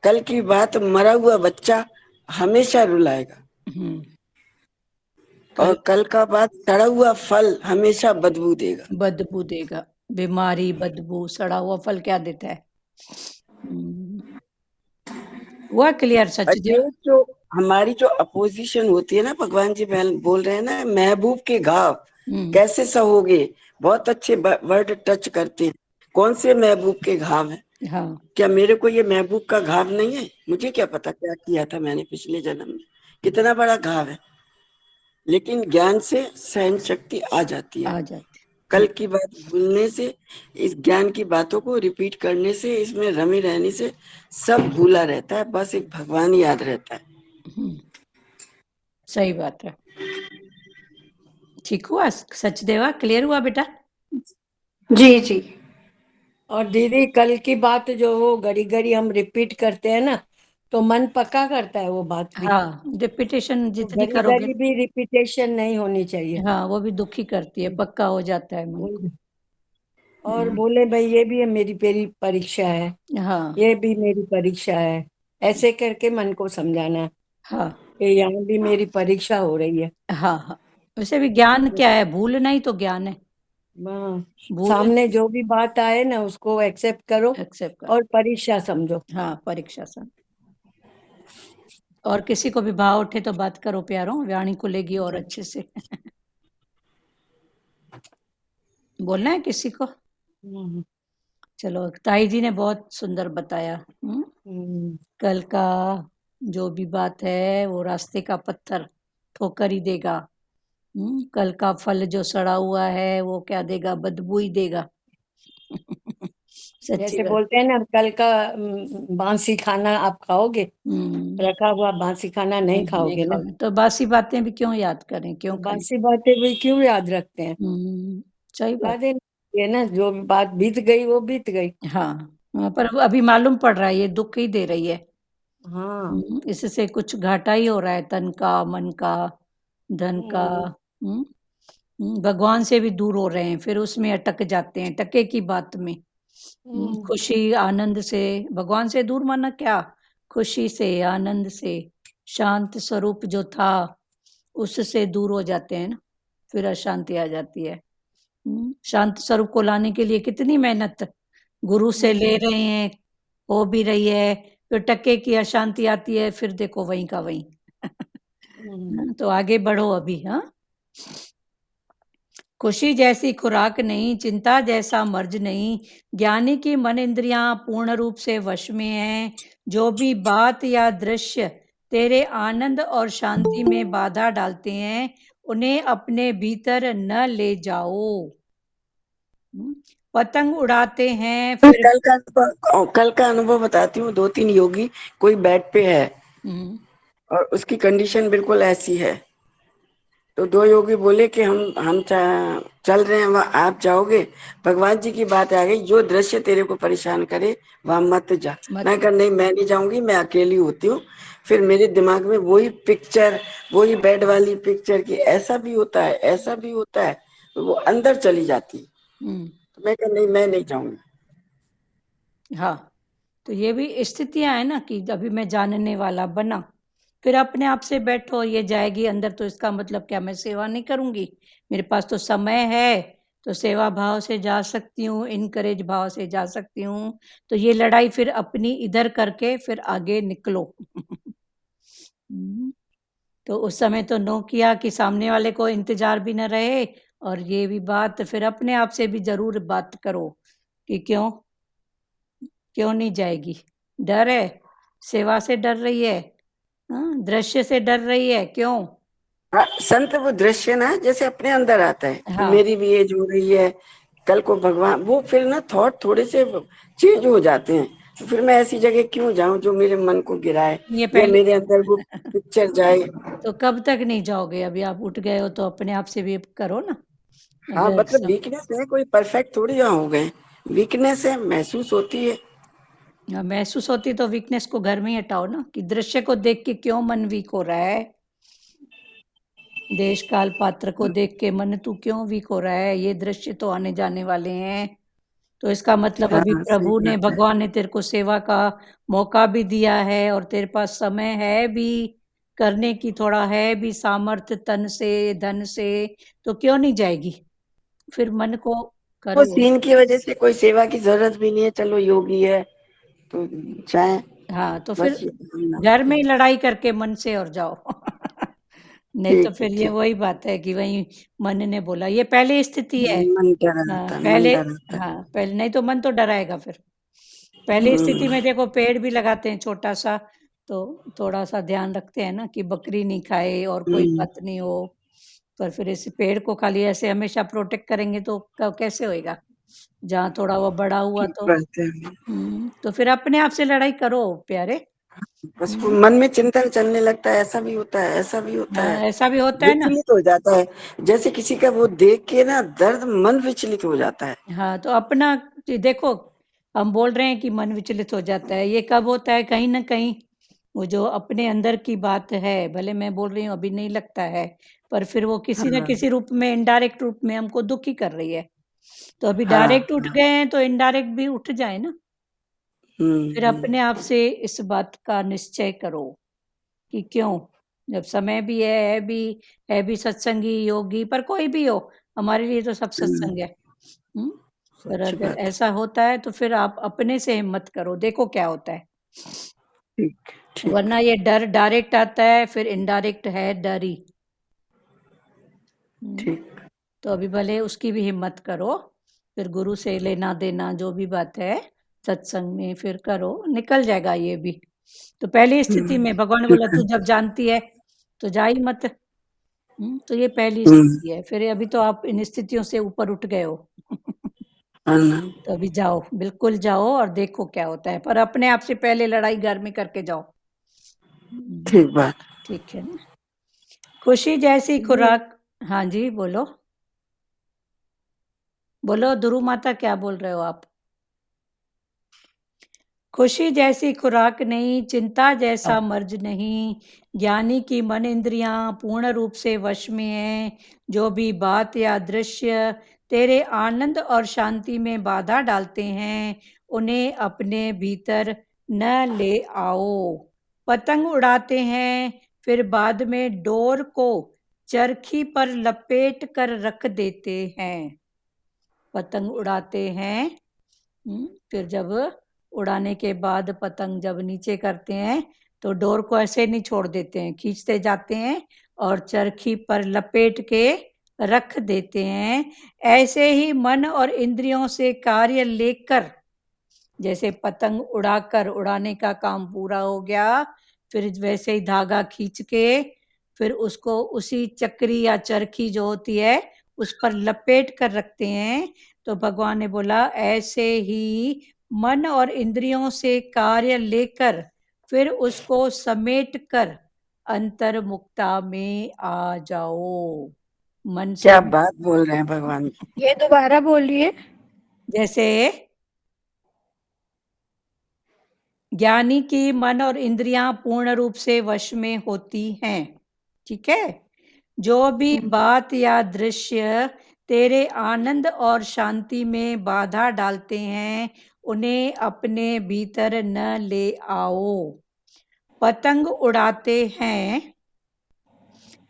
कल की बात मरा हुआ बच्चा हमेशा रुलाएगा, हम्म। और कल कल का बात सड़ा हुआ फल हमेशा बदबू देगा। बदबू देगा। बीमारी, बदबू, सड़ा हुआ फल क्या देता है? हुआ क्लियर और ये सचदेव? जो हमारी जो अपोजिशन होती है ना, भगवान जी बोल रहे हैं ना, महबूब के घाव कैसे सहोगे। बहुत अच्छे वर्ड टच करते हैं। कौन से महबूब के घाव है? हाँ क्या मेरे को ये महबूब का घाव नहीं है? मुझे क्या पता क्या किया था मैंने पिछले जन्म में, कितना बड़ा घाव है। लेकिन ज्ञान से सहन शक्ति आ जाती है। आ जाते। कल की बात भूलने से, इस ज्ञान की बातों को रिपीट करने से, इसमें रमे रहने से सब भूला रहता है, बस एक भगवान याद रहता है। सही बात है। ठीक हुआ सचदेवा? क्लियर हुआ बेटा? जी जी और दीदी कल की बात जो वो घड़ी घड़ी हम रिपीट करते हैं ना, तो मन पक्का करता है वो बात भी। हाँ, रिपीटेशन तो जितनी घड़ी करोगे, घड़ी भी रिपीटेशन नहीं होनी चाहिए। हाँ वो भी दुखी करती है, पक्का हो जाता है मन को। और बोले भाई ये भी मेरी मेरी परीक्षा है, हाँ ये भी मेरी परीक्षा है, ऐसे करके मन को समझाना है हाँ कि यहाँ भी मेरी परीक्षा हो रही है। हाँ हाँ। वैसे भी ज्ञान क्या है? भूलना ही तो ज्ञान है। हाँ, भूल सामने जो भी बात आए ना उसको एक्सेप्ट करो एक्सेप्ट कर। और परीक्षा समझो। हाँ, परीक्षा से। और किसी को भी भाव उठे तो बात करो प्यारों, वाणी को लेगी और अच्छे से। बोलना है किसी को? हम्म, चलो, ताई जी ने बहुत सुंदर बताया। हम्म, कल का जो भी बात है वो रास्ते का पत्थर ठोकर ही देगा। कल का फल जो सड़ा हुआ है वो क्या देगा? बदबू ही देगा। सच्ची जैसे बात। बोलते हैं ना, कल का बासी खाना आप खाओगे, हम्म, रखा हुआ बासी खाना नहीं नहीं खाओगे ना। खाओगे तो बासी बातें भी क्यों याद करें, तो क्यों करें? बासी बातें भी क्यों याद रखते हैं? सही ला बात। देना चाहिए ना, जो भी बात बीत गई वो बीत गई। हाँ पर अभी मालूम पड़ रहा है ये दुख ही दे रही है। हाँ। इससे कुछ घाटा ही हो रहा है, तन का, मन का, धन का। हम्म, हम्म, भगवान से भी दूर हो रहे हैं, फिर उसमें अटक जाते हैं, टके की बात में। हम्म, खुशी आनंद से, भगवान से दूर माना क्या? खुशी से, आनंद से, शांत स्वरूप जो था उससे दूर हो जाते हैं ना, फिर अशांति आ जाती है। शांत स्वरूप को लाने के लिए कितनी मेहनत गुरु से ले रहे हैं, हो भी रही है, फिर टके की अशांति आती है, फिर देखो वहीं का वहीं। तो आगे बढ़ो अभी। हाँ, खुशी जैसी खुराक नहीं, चिंता जैसा मर्ज नहीं, ज्ञानी की मन इंद्रियां पूर्ण रूप से वश में हैं। जो भी बात या दृश्य तेरे आनंद और शांति में बाधा डालते हैं उन्हें अपने भीतर न ले जाओ। पतंग उड़ाते हैं फिर। कल का अनुभव बताती हूँ। 2-3 योगी, कोई बेड पे है हम्म, और उसकी कंडीशन बिल्कुल ऐसी है, तो दो योगी बोले कि हम चल रहे हैं, वहाँ आप जाओगे? भगवान जी की बात आ गई, जो दृश्य तेरे को परेशान करे वहां मत जा। मत मैं कहा नहीं, मैं नहीं जाऊंगी, मैं अकेली होती हूँ। फिर मेरे दिमाग में वही पिक्चर, वही बेड वाली पिक्चर की ऐसा भी होता है, ऐसा भी होता है, तो वो अंदर चली जाती। तो मैं कहा नहीं, मैं नहीं जाऊंगी। हाँ, तो ये भी स्थितियां है ना कि अभी मैं जानने वाला बना, फिर अपने आप से बैठो, ये जाएगी अंदर तो इसका मतलब क्या मैं सेवा नहीं करूंगी? मेरे पास तो समय है, तो सेवा भाव से जा सकती हूँ, इनकरेज भाव से जा सकती हूँ। तो ये लड़ाई फिर अपनी इधर करके फिर आगे निकलो। तो उस समय तो नो किया कि सामने वाले को इंतजार भी न रहे, और ये भी बात फिर अपने आप से भी जरूर बात करो कि क्यों नहीं जाएगी? डर है, सेवा से डर रही है, दृश्य से डर रही है, क्यों? हाँ, संत वो दृश्य ना जैसे अपने अंदर आता है कि हाँ, मेरी भी एज हो रही है, कल को भगवान, वो फिर ना थॉट थोड़े से चेंज हो जाते हैं। तो फिर मैं ऐसी जगह क्यों जाऊं जो मेरे मन को गिराए, ये या पहले मेरे अंदर वो पिक्चर जाए। तो कब तक नहीं जाओगे? अभी आप उठ गए हो तो अपने आप से भी करो ना। हाँ, अगर मतलब वीकनेस है, कोई परफेक्ट थोड़ी यहाँ हो गए, वीकनेस है, महसूस होती है। महसूस होती तो वीकनेस को घर में ही हटाओ ना, कि दृश्य को देख के क्यों मन वीक हो रहा है? देश काल पात्र को देख के मन तू क्यों वीक हो रहा है? ये दृश्य तो आने जाने वाले हैं। तो इसका मतलब अभी हाँ, सही प्रभु ने, बात है। भगवान ने तेरे को सेवा का मौका भी दिया है, और तेरे पास समय है भी करने की, थोड़ा है भी सामर्थ्य, तन से धन से, तो क्यों नहीं जाएगी? फिर मन को वो करो। सीन की वजह से कोई सेवा की जरूरत भी नहीं है, चलो योगी है तो जाए, हाँ, तो फिर बस ये भावना घर होती में ही है। लड़ाई करके मन से और जाओ। नहीं तो ठीक है, फिर ये ठीक। वही बात है कि वही मन ने बोला, ये पहली स्थिति है। मन हाँ, डराता है, मन पहले, डराता है। हाँ, पहले नहीं तो मन तो डराएगा फिर। पहली स्थिति हम्म, में देखो पेड़ भी लगाते हैं छोटा सा, तो थोड़ा सा ध्यान रखते हैं ना कि बकरी नहीं खाए और कोई हम्म, बात नहीं हो। पर फिर इस पेड़ को खाली ऐसे हमेशा प्रोटेक्ट करेंगे तो कैसे होएगा? जहाँ थोड़ा वो बड़ा हुआ ठीक तो बात है। तो फिर अपने आप से लड़ाई करो प्यारे। बस वो हम्म, मन में चिंतन चलने लगता है, ऐसा भी होता है, ऐसा भी होता हाँ, है, ऐसा भी होता है ना। विचलित हो जाता है। जैसे किसी का वो देख के ना दर्द, मन विचलित हो जाता है। हाँ, तो अपना देखो, हम बोल रहे हैं कि मन विचलित हो जाता है, ये कब होता है? कहीं ना कहीं वो जो अपने अंदर की बात है, भले मैं बोल रही हूँ अभी नहीं लगता है, पर फिर वो किसी न हाँ, किसी रूप में, इनडायरेक्ट रूप में हमको दुखी कर रही है। तो अभी हाँ, डायरेक्ट उठ हाँ। गए हैं तो इनडायरेक्ट भी उठ जाए ना। फिर अपने आप से इस बात का निश्चय करो कि क्यों, जब समय भी है भी सत्संगी योगी, पर कोई भी हो, हमारे लिए तो सब हम्म, सत्संग है। हुँ? पर सच्ची अगर बात है। ऐसा होता है तो फिर आप अपने से हिम्मत करो, देखो क्या होता है। ठीक, ठीक, वरना ये डर डायरेक्ट आता है, फिर इनडायरेक्ट है डर ही। हुँ, ठीक। तो अभी भले उसकी भी हिम्मत करो, फिर गुरु से लेना देना जो भी बात है, सत्संग में फिर करो, निकल जाएगा ये भी। तो पहली स्थिति में भगवान ने ठीक बोला है। तू जब जानती है, तो जा ही मत। तो ये पहली हम्म, स्थिति है, फिर अभी तो आप इन स्थितियों से ऊपर उठ गए हो। हाँ, तो अभी जाओ, बिल्कुल जाओ और देखो क्या होता है, पर अपने आप से पहले लड़ाई घर में करके जाओ। ठीक बात। ठीक है ना? खुशी जैसी खुराक। हाँ जी, बोलो। बोलो ध्रुव माता, क्या बोल रहे हो आप? खुशी जैसी खुराक नहीं, चिंता जैसा मर्ज नहीं, ज्ञानी की मन इंद्रियां पूर्ण रूप से वश में है। जो भी बात या दृश्य तेरे आनंद और शांति में बाधा डालते हैं, उन्हें अपने भीतर न ले आओ। पतंग उड़ाते हैं, फिर बाद में डोर को चरखी पर लपेट कर रख देते हैं। पतंग उड़ाते हैं, फिर जब उड़ाने के बाद पतंग जब नीचे करते हैं, तो डोर को ऐसे नहीं छोड़ देते हैं, खींचते जाते हैं और चरखी पर लपेट के रख देते हैं। ऐसे ही मन और इंद्रियों से कार्य लेकर, जैसे पतंग उड़ाकर उड़ाने का काम पूरा हो गया, फिर वैसे ही धागा खींच के फिर उसको उसी चक्री या चरखी जो होती है उस पर लपेट कर रखते हैं। तो भगवान ने बोला ऐसे ही मन और इंद्रियों से कार्य लेकर फिर उसको समेट कर अंतर्मुक्ता में आ जाओ। मन से क्या बात बोल रहे हैं भगवान। ये दोबारा बोलिए। जैसे ज्ञानी की मन और इंद्रियां पूर्ण रूप से वश में होती हैं, ठीक है। जो भी बात या दृश्य तेरे आनंद और शांति में बाधा डालते हैं, उन्हें अपने भीतर न ले आओ। पतंग उड़ाते हैं,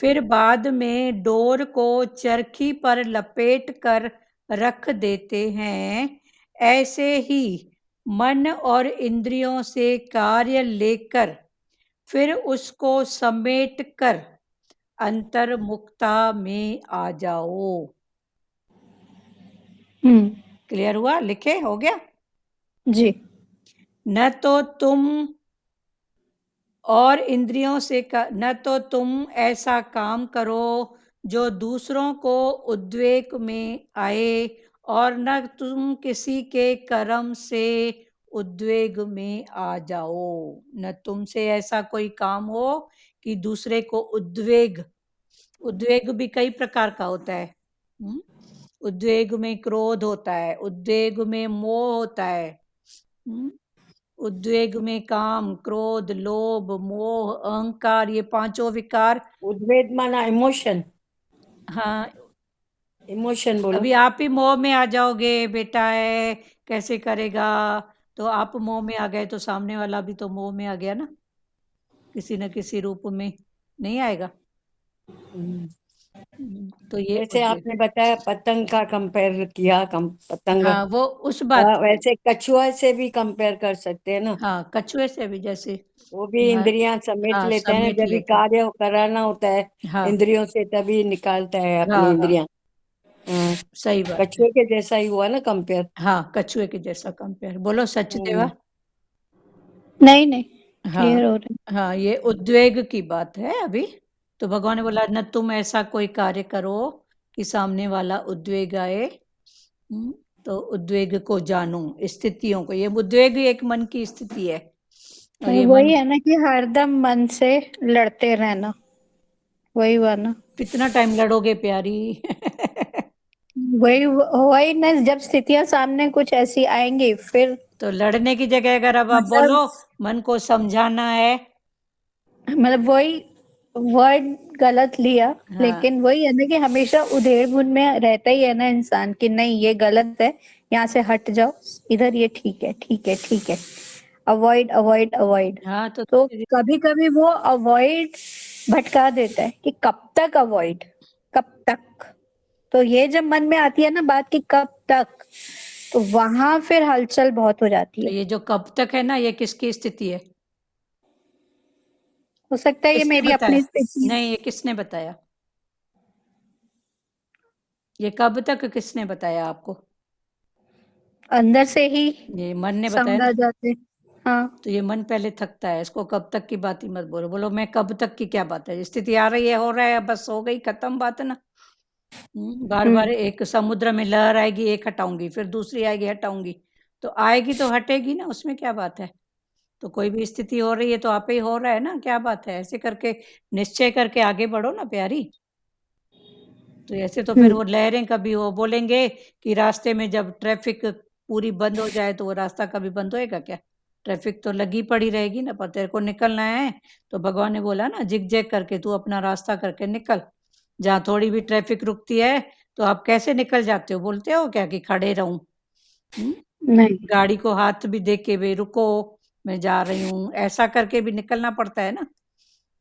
फिर बाद में डोर को चरखी पर लपेट कर रख देते हैं। ऐसे ही मन और इंद्रियों से कार्य लेकर फिर उसको समेट कर अंतर्मुक्ता में आ जाओ। क्लियर हुआ? लिखे? हो गया? जी। न तो तुम और इंद्रियों से न तो तुम ऐसा काम करो जो दूसरों को उद्वेग में आए, और न तुम किसी के कर्म से उद्वेग में आ जाओ। न तुमसे ऐसा कोई काम हो कि दूसरे को उद्वेग भी कई प्रकार का होता है। उद्वेग में क्रोध होता है, उद्वेग में मोह होता है, उद्वेग में काम, क्रोध, लोभ, मोह, अहंकार, ये पांचों विकार। उद्वेग माना इमोशन। हाँ, इमोशन बोलो। अभी आप ही मोह में आ जाओगे, बेटा है कैसे करेगा, तो आप मोह में आ गए तो सामने वाला भी तो मोह में आ गया ना, किसी न किसी रूप में। नहीं आएगा? तो ये जैसे आपने बताया पतंग का कंपेयर किया, पतंग। हाँ, वो उस बात। वैसे कछुआ से भी कंपेयर कर सकते हैं ना। हाँ, कछुए से भी जैसे वो भी इंद्रियां समेट हाँ, लेता है ना, समेट जब भी लेता है। कार्य कराना होता है हाँ, इंद्रियों से, तभी निकालता है अपनी हाँ, हाँ, इंद्रियां। हाँ, सही बात है। कछुए के जैसा ही हुआ ना कंपेयर। हाँ, कछुए के जैसा कंपेयर। बोलो सच देवा। नहीं नहीं, हाँ, क्लियर हो रहा हाँ, ये उद्वेग की बात है अभी। तो भगवान ने बोला न तुम ऐसा कोई कार्य करो कि सामने वाला उद्वेग आए। तो उद्वेग को जानो, स्थितियों को। ये उद्वेग एक मन की स्थिति है, और है। ये मन वही है ना कि हरदम मन से लड़ते रहना, वही हुआ ना। कितना टाइम लड़ोगे प्यारी? वही वही ना, जब स्थितियां सामने कुछ ऐसी आएंगी फिर तो लड़ने की जगह अगर अब आप मतलब बोलो मन को समझाना है। मतलब वही वर्ड गलत लिया, हाँ, लेकिन वही है ना कि हमेशा उधेड़ बुन में रहता ही है ना इंसान कि नहीं ये गलत है, यहाँ से हट जाओ, इधर ये ठीक है, ठीक है, ठीक है। Avoid avoid avoid. हाँ, तो कभी कभी वो अवॉइड भटका देता है कि कब तक अवॉइड, कब तक। तो ये जब मन में आती है ना बात कि कब तक, तो वहां फिर हलचल बहुत हो जाती तो है। ये जो कब तक है ना, ये किसकी स्थिति है? हो सकता है ये किसने मेरी बताया? अपनी स्थिति नहीं, ये किसने बताया? ये कब तक किसने बताया आपको? अंदर से ही ये मन ने बताया समझ आ ना। जाते। हाँ। तो ये मन पहले थकता है, इसको कब तक की बात ही मत बोलो। बोलो मैं कब तक की क्या बात है, स्थिति आ रही है, हो रहा है, बस हो गई, खत्म बात है ना। बार बार एक समुद्र में लहर आएगी, एक हटाऊंगी, फिर दूसरी आएगी, हटाऊंगी। तो आएगी तो हटेगी ना, उसमें क्या बात है। तो कोई भी स्थिति हो रही है तो आप ही हो रहा है ना, क्या बात है। ऐसे करके निश्चय करके आगे बढ़ो ना प्यारी। तो ऐसे तो फिर वो लहरें कभी वो बोलेंगे कि रास्ते में जब ट्रैफिक पूरी बंद हो जाए तो वो रास्ता कभी बंद होएगा क्या? ट्रैफिक तो लगी पड़ी रहेगी ना, पर तेरे को निकलना है। तो भगवान ने बोला ना, जिग जैग करके तू अपना रास्ता करके निकल। जहाँ थोड़ी भी ट्रैफिक रुकती है तो आप कैसे निकल जाते हो? बोलते हो क्या कि खड़े रहूं? नहीं। गाड़ी को हाथ भी दे के भी रुको, मैं जा रही हूँ, ऐसा करके भी निकलना पड़ता है ना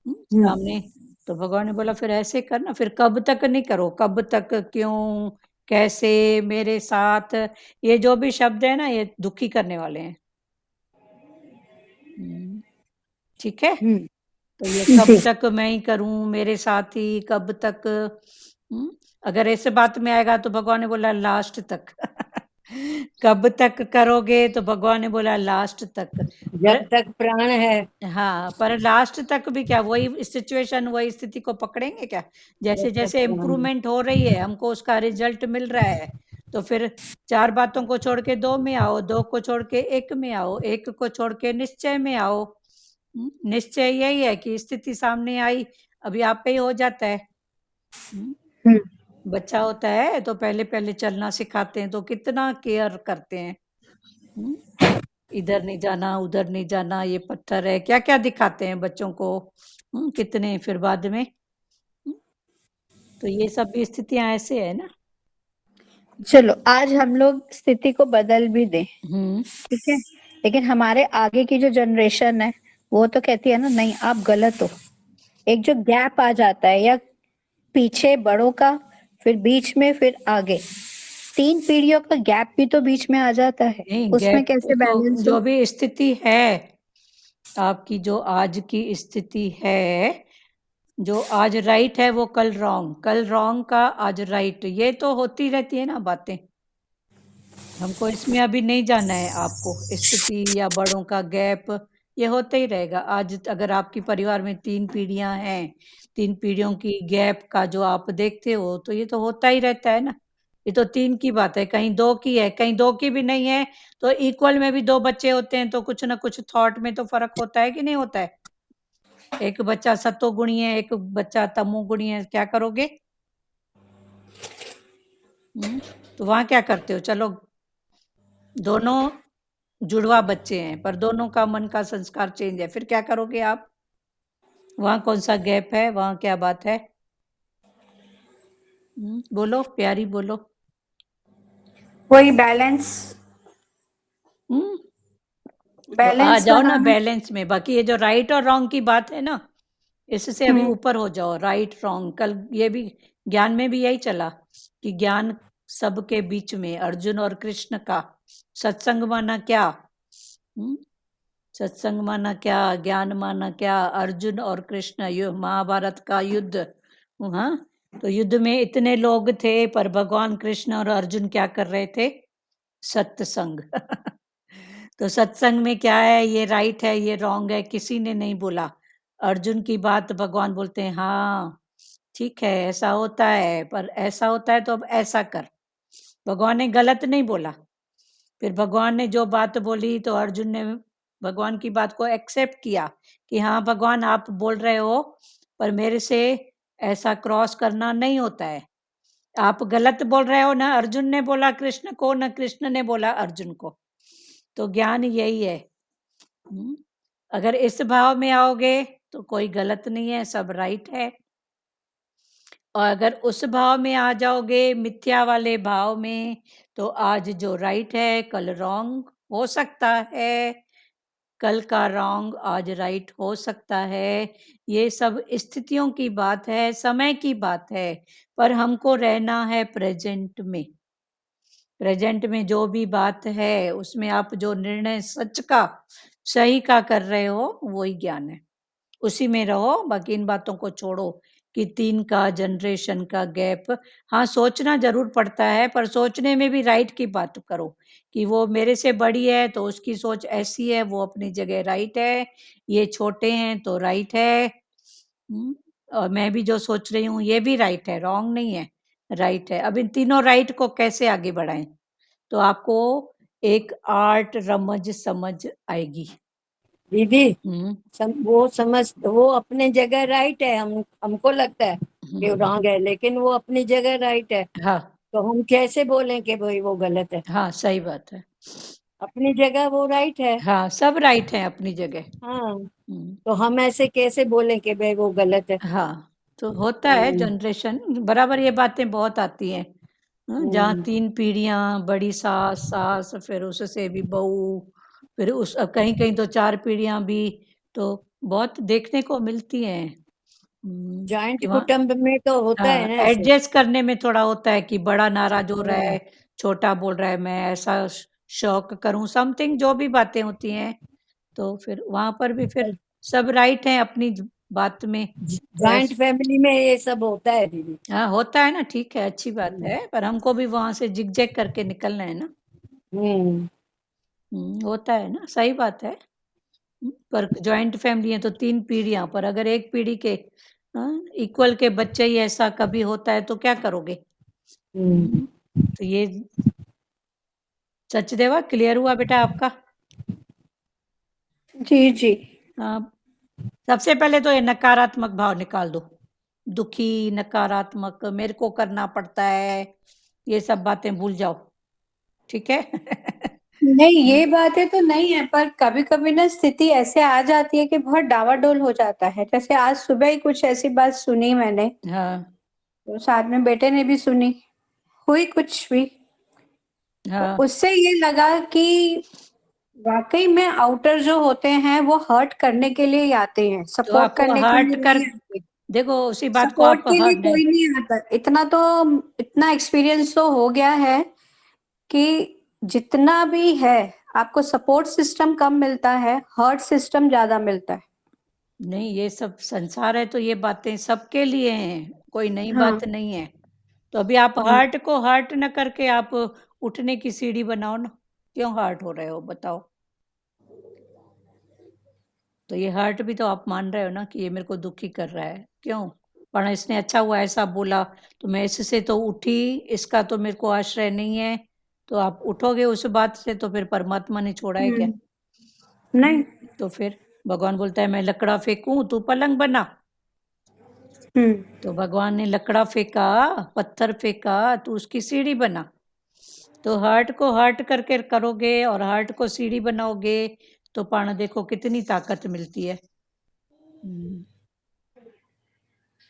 सामने। तो भगवान ने बोला फिर ऐसे करना, फिर कब तक नहीं करो, कब तक, क्यों, कैसे, मेरे साथ, ये जो भी शब्द है ना, ये दुखी करने वाले हैं। ठीक है। तो ये कब तक मैं ही करूं, मेरे साथ ही, कब तक। अगर ऐसे बात में आएगा तो भगवान ने बोला लास्ट तक। कब तक करोगे, तो भगवान ने बोला लास्ट तक। जब तक प्राण है। हाँ, पर लास्ट तक भी क्या वही सिचुएशन, वही स्थिति को पकड़ेंगे क्या? जैसे जब तक जैसे प्राण है। इम्प्रूवमेंट हो रही है, हमको उसका रिजल्ट मिल रहा है, तो फिर 4 बातों को छोड़ के 2 में आओ, 2 को छोड़ के 1 में आओ, 1 को छोड़ के निश्चय में आओ। निश्चय यही है कि स्थिति सामने आई, अभी आप पे ही हो जाता है। हम्म, बच्चा होता है तो पहले चलना सिखाते हैं तो कितना केयर करते हैं। इधर नहीं जाना, उधर नहीं जाना, ये पत्थर है, क्या क्या दिखाते हैं बच्चों को, कितने फिर बाद में। तो ये सब भी स्थितियां ऐसे है ना। चलो आज हम लोग स्थिति को बदल भी दें, हम्म ठीक है, लेकिन हमारे आगे की जो जनरेशन है वो तो कहती है ना, नहीं आप गलत हो। एक जो गैप आ जाता है, या पीछे बड़ों का, फिर बीच में, फिर आगे, 3 पीढ़ियों का गैप भी तो बीच में आ जाता है, नहीं, उसमें गैप कैसे तो बैलेंस जो हो? भी स्थिति है, आपकी जो आज की स्थिति है, जो आज राइट है वो कल रॉन्ग, कल रॉन्ग का आज राइट, ये तो होती रहती है ना बातें। हमको इसमें अभी नहीं जाना है, आपको स्थिति या बड़ों का गैप ये होता ही रहेगा। आज अगर आपकी परिवार में 3 पीढ़ियां हैं, 3 पीढ़ियों की गैप का जो आप देखते हो, तो ये तो होता ही रहता है ना। ये तो 3 की बात है, कहीं 2 की है, कहीं 2 की भी नहीं है। तो इक्वल में भी 2 बच्चे होते हैं तो कुछ ना कुछ थॉट में तो फर्क होता है कि नहीं होता है। एक बच्चा सत्वगुणी है, एक बच्चा तमोगुणी है, क्या करोगे? तो वहां क्या करते हो? चलो दोनों जुड़वा बच्चे हैं पर दोनों का मन का संस्कार चेंज है, फिर क्या करोगे आप? वहां कौन सा गैप है, वहां क्या बात है? बोलो प्यारी, बोलो। वही बैलेंस, हम्म तो आ बैलेंस जाओ ना बनाना। बैलेंस में। बाकी ये जो राइट और रॉन्ग की बात है ना, इससे अभी हम्म, ऊपर हो जाओ। राइट रॉन्ग, कल ये भी ज्ञान में भी यही चला कि ज्ञान सबके बीच में, अर्जुन और कृष्ण का सत्संग माना क्या? सत्संग माना क्या, ज्ञान माना क्या? अर्जुन और कृष्ण, महाभारत का युद्ध। हाँ, तो युद्ध में इतने लोग थे पर भगवान कृष्ण और अर्जुन क्या कर रहे थे? सत्संग। तो सत्संग में क्या है, ये राइट है, ये रॉन्ग है, किसी ने नहीं बोला। अर्जुन की बात भगवान बोलते हैं, हाँ ठीक है ऐसा होता है, पर ऐसा होता है तो अब ऐसा कर। भगवान ने गलत नहीं बोला। फिर भगवान ने जो बात बोली तो अर्जुन ने भगवान की बात को एक्सेप्ट किया कि हाँ भगवान आप बोल रहे हो, पर मेरे से ऐसा क्रॉस करना नहीं होता है। आप गलत बोल रहे हो, ना अर्जुन ने बोला कृष्ण को, ना कृष्ण ने बोला अर्जुन को। तो ज्ञान यही है। अगर इस भाव में आओगे तो कोई गलत नहीं है, सब राइट है। और अगर उस भाव में आ जाओगे, मिथ्या वाले भाव में, तो आज जो राइट है कल रॉन्ग हो सकता है, कल का रॉन्ग आज राइट हो सकता है। ये सब स्थितियों की बात है, समय की बात है, पर हमको रहना है प्रेजेंट में। प्रेजेंट में जो भी बात है उसमें आप जो निर्णय सच का, सही का कर रहे हो, वही ज्ञान है, उसी में रहो। बाकी इन बातों को छोड़ो कि 3 का जनरेशन का गैप। हाँ, सोचना जरूर पड़ता है, पर सोचने में भी राइट की बात करो कि वो मेरे से बड़ी है तो उसकी सोच ऐसी है, वो अपनी जगह राइट है। ये छोटे हैं तो राइट है। और मैं भी जो सोच रही हूँ ये भी राइट है, रॉन्ग नहीं है, राइट है। अब इन तीनों राइट को कैसे आगे बढ़ाएं, तो आपको एक आर्ट रमज समझ आएगी। दीदी, हम्म वो समझ, वो अपने जगह राइट है, हमको लगता है कि हम्म, रॉन्ग है, लेकिन वो अपनी जगह राइट है। हाँ तो हम कैसे बोलें कि भाई वो गलत है? हाँ सही बात है। अपनी जगह वो राइट है। हाँ, सब राइट है अपनी जगह। हाँ, हम्म, तो हम ऐसे कैसे बोलें कि भाई वो गलत है? हाँ, तो होता है हम्म, जनरेशन बराबर, ये बातें बहुत आती हैं। जहाँ हम्म, 3 पीढ़ियां, बड़ी सास, सास, फिर उससे भी बहू, फिर उस कहीं कहीं तो 4 पीढ़ियां भी, तो बहुत देखने को मिलती हैं। जॉइंट कि वहाँ कुटुंब में तो होता है हाँ, ना ऐसे। एडजस्ट करने में थोड़ा होता है कि बड़ा नाराज हो रहा हाँ, है, छोटा बोल रहा है मैं ऐसा शौक करूं, समथिंग जो भी बातें होती हैं, तो फिर वहां पर भी फिर सब राइट है अपनी बात में। तो जॉइंट फैमिली में ये सब होता है दीदी। हाँ होता है ना, ठीक है, अच्छी बात हम्म, है, पर हमको भी वहां से जिगजैग करके निकलना है ना। हम्म, होता है ना, सही बात है। पर जॉइंट फैमिली है तो 3 पीढ़ियां, पर अगर एक पीढ़ी के इक्वल के बच्चे ही ऐसा कभी होता है तो क्या करोगे? हम्म। तो ये सचदेवा क्लियर हुआ बेटा आपका? जी जी। हाँ, सबसे पहले तो ये नकारात्मक भाव निकाल दो, दुखी, नकारात्मक, मेरे को करना पड़ता है, ये सब बातें भूल जाओ, ठीक है? नहीं, ये बातें तो नहीं है, पर कभी कभी ना स्थिति ऐसे आ जाती है कि बहुत डावाडोल हो जाता है। जैसे आज सुबह ही कुछ ऐसी बात सुनी मैंने, हाँ, तो साथ में बेटे ने भी सुनी, हुई कुछ भी, तो हाँ, उससे ये लगा कि वाकई में आउटर जो होते हैं वो हर्ट करने के लिए ही आते हैं, तो सपोर्ट आपको करने के हर्ट लिए कर नहीं आते। देखो उसी बात को सपोर्ट आप के लिए हर्ट नहीं, कोई नहीं आता, इतना तो, इतना एक्सपीरियंस तो हो गया है कि जितना भी है आपको सपोर्ट सिस्टम कम मिलता है, हर्ट सिस्टम ज्यादा मिलता है। नहीं, ये सब संसार है तो ये बातें सबके लिए हैं, कोई नई हाँ। बात नहीं है। तो अभी आप हम्म। हर्ट को हर्ट न करके आप उठने की सीढ़ी बनाओ ना, क्यों हर्ट हो रहे हो बताओ? तो ये हर्ट भी तो आप मान रहे हो ना कि ये मेरे को दुखी कर रहा है, क्यों? पर इसने अच्छा हुआ ऐसा बोला, तो मैं इससे तो उठी, इसका तो मेरे को आश्रय नहीं है, तो आप उठोगे उस बात से तो फिर परमात्मा ने छोड़ा है क्या? नहीं। तो फिर भगवान बोलता है मैं लकड़ा फेंकूं तू पलंग बना, हम्म। तो भगवान ने लकड़ा फेंका, पत्थर फेंका, तो उसकी सीढ़ी बना। तो हार्ट को हर्ट करके करोगे और हार्ट को सीढ़ी बनाओगे तो पाण देखो कितनी ताकत मिलती है।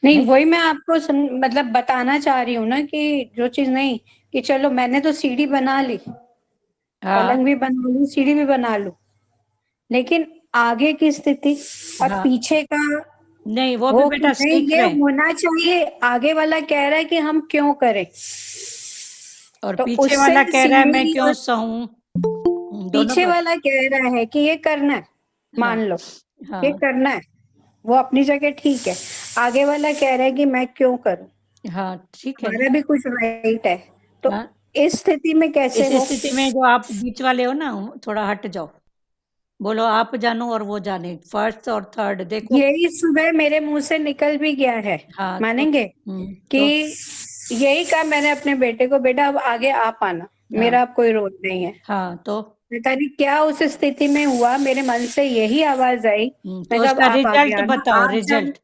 नहीं, है? वही मैं आपको मतलब बताना चाह रही हूँ ना कि जो चीज नहीं, कि चलो मैंने तो सीढ़ी बना ली, हाँ, पलंग भी बना लूं, सीढ़ी भी बना लूं, लेकिन आगे की स्थिति और हाँ, पीछे का, नहीं वो भी वो कि बेटा नहीं सीख ये रहे हैं, होना चाहिए, आगे वाला कह रहा है कि हम क्यों करें, और तो पीछे उससे वाला कह रहा है मैं सीढ़ी, क्यों और सहूं, दोनों पीछे पर। वाला कह रहा है कि ये करना है, हाँ, मान लो ये हाँ, करना है, वो अपनी जगह ठीक है, आगे वाला कह रहा है कि मैं क्यों करूं, हाँ, ठीक है ना। हमारा भी कुछ राइट है, तो हाँ, इस स्थिति में कैसे इस हो? स्थिति में जो आप बीच वाले हो ना, थोड़ा हट जाओ, बोलो आप जानो और वो जाने, फर्स्ट और थर्ड देखो। यही सुबह मेरे मुंह से निकल भी गया है, हाँ, मानेंगे कि तो यही कहा मैंने अपने बेटे को, बेटा अब आगे आप आना, हाँ, मेरा अब कोई रोल नहीं है। हाँ, तो पता नहीं क्या उस स्थिति में हुआ, मेरे मन से यही आवाज आई, मैं तो कहा अब उसका आप आगे रिजल्ट आना, बताओ, आप जान। रिजल्ट।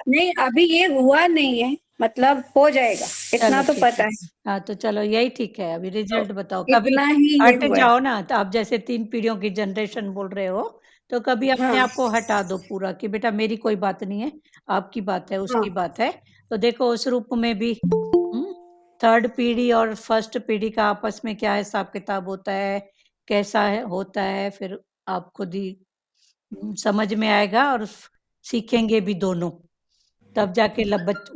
नहीं, अभी ये हुआ नहीं है, मतलब हो जाएगा, इतना चलो तो ठीक है। पता है, हाँ, तो चलो यही ठीक है, अभी तो रिजल्ट बताओ। कभी इतना ही ये हट हुआ है। जाओ ना, तो आप जैसे 3 पीढ़ियों की जनरेशन बोल रहे हो, तो कभी अपने हाँ। आप को हटा दो पूरा कि बेटा मेरी कोई बात नहीं है, आपकी बात है, हाँ। उसकी बात है। तो देखो उस रूप में भी थर्ड पीढ़ी और फर्स्ट पीढ़ी का आपस में क्या हिसाब-किताब होता है, कैसा है होता है, फिर आप खुद ही समझ में आएगा और सीखेंगे भी दोनों। तब जाके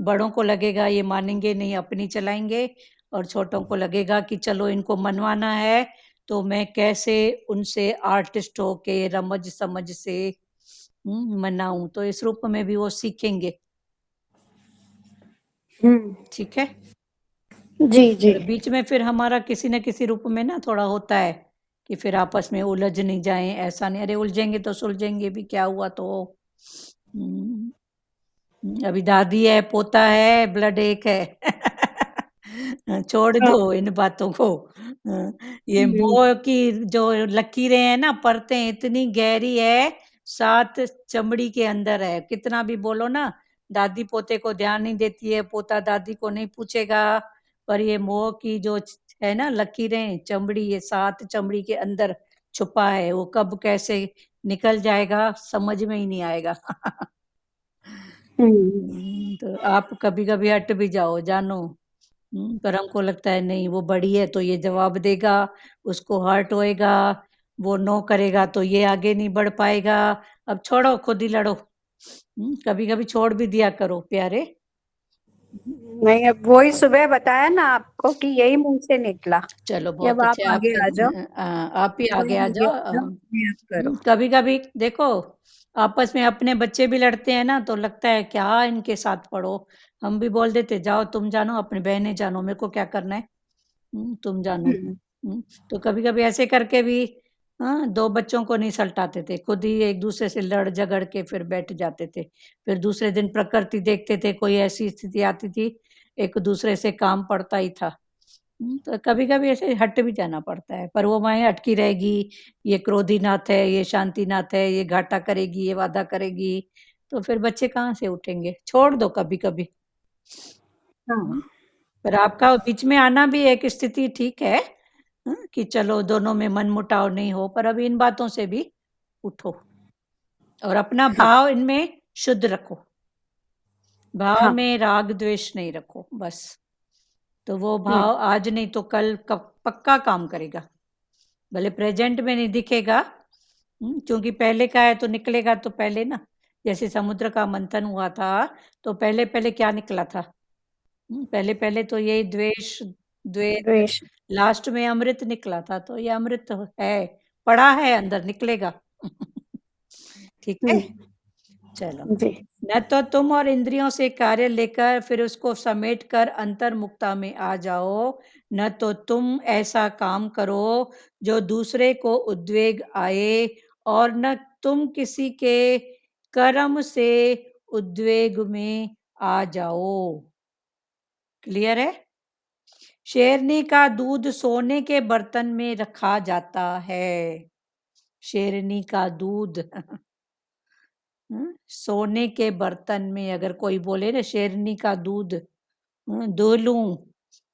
बड़ों को लगेगा ये मानेंगे नहीं, अपनी चलाएँगे, और छोटों को लगेगा कि चलो इनको मनवाना है, तो मैं कैसे उनसे आर्टिस्ट होके रमज-समझ से मनाऊँ, तो इस रूप में भी वो सीखेंगे, हम्म। ठीक है? जी जी। और बीच में फिर हमारा किसी न किसी रूप में ना थोड़ा होता है कि फिर आपस में उलझ नहीं जाएँ, ऐसा नहीं, अरे उलझेंगे तो सुलझेंगे भी, क्या हुआ तो हुँ। अभी दादी है, पोता है, ब्लड एक है। छोड़ हाँ। दो इन बातों को। ये हम्म। मोह की जो लकीरें हैं ना, परतें इतनी गहरी है, 7 चमड़ी के अंदर है। कितना भी बोलो ना, दादी पोते को ध्यान नहीं देती है, पोता दादी को नहीं पूछेगा, पर ये मोह की जो है ना लकीरें, चमड़ी, ये 7 चमड़ी के अंदर छुपा है, वो कब कैसे निकल जाएगा समझ में ही नहीं आएगा। हम्म। तो आप कभी-कभी हट भी जाओ, जानो। पर हमको लगता है नहीं वो बड़ी है तो ये जवाब देगा, उसको हर्ट होएगा, वो नो करेगा तो ये आगे नहीं बढ़ पाएगा। अब छोड़ो, खुद ही लड़ो। कभी-कभी छोड़ भी दिया करो प्यारे। नहीं, अब वही सुबह बताया ना आपको कि यही मुंह से निकला चलो कि बहुत अब अच्छे, आप आगे आ जाओ, आप ही अब आगे आ आगे जाओ। आ जाओ, अपने आप करो। कभी-कभी देखो आपस में अपने बच्चे भी लड़ते हैं ना, तो लगता है क्या इनके साथ पड़ो। हम भी बोल देते जाओ तुम जानो, अपनी बहनें जानो, मेरे को क्या करना है, तुम जानो। हम्म। तो कभी-कभी ऐसे करके भी 2 बच्चों को नहीं सल्टाते थे, खुद ही एक दूसरे से लड़ झगड़ के फिर बैठ जाते थे। फिर दूसरे दिन प्रकृति देखते थे, कोई ऐसी स्थिति आती थी, एक दूसरे से काम पड़ता ही था। तो कभी-कभी ऐसे हट भी जाना पड़ता है, पर वो माएँ अटकी रहेगी, ये क्रोधीनाथ है, ये शांतिनाथ है, ये घाटा करेगी, ये वादा करेगी, तो फिर बच्चे कहाँ से उठेंगे? छोड़ दो कभी-कभी। हाँ पर आपका बीच में आना भी एक स्थिति ठीक है, कि चलो दोनों में मनमुटाव नहीं हो, पर अब इन बातों से भी उठो और अपना भाव इनमें शुद्ध रखो। भाव हाँ में राग द्वेष नहीं रखो बस। तो वो भाव आज नहीं तो कल पक्का काम करेगा, भले प्रेजेंट में नहीं दिखेगा, क्योंकि पहले का है तो निकलेगा तो पहले ना, जैसे समुद्र का मंथन हुआ था तो पहले पहले क्या निकला था? पहले पहले तो यही द्वेष द्वेष, द्वेष। लास्ट में अमृत निकला था, तो ये अमृत है, पड़ा है अंदर, निकलेगा। ठीक है, चलो। जी न तो तुम और इंद्रियों से कार्य लेकर फिर उसको समेट कर अंतर्मुक्ता में आ जाओ, न तो तुम ऐसा काम करो जो दूसरे को उद्वेग आए, और न तुम किसी के कर्म से उद्वेग में आ जाओ। क्लियर है? शेरनी का दूध सोने के बर्तन में रखा जाता है। शेरनी का दूध सोने के बर्तन में, अगर कोई बोले ना शेरनी का दूध दो लूं,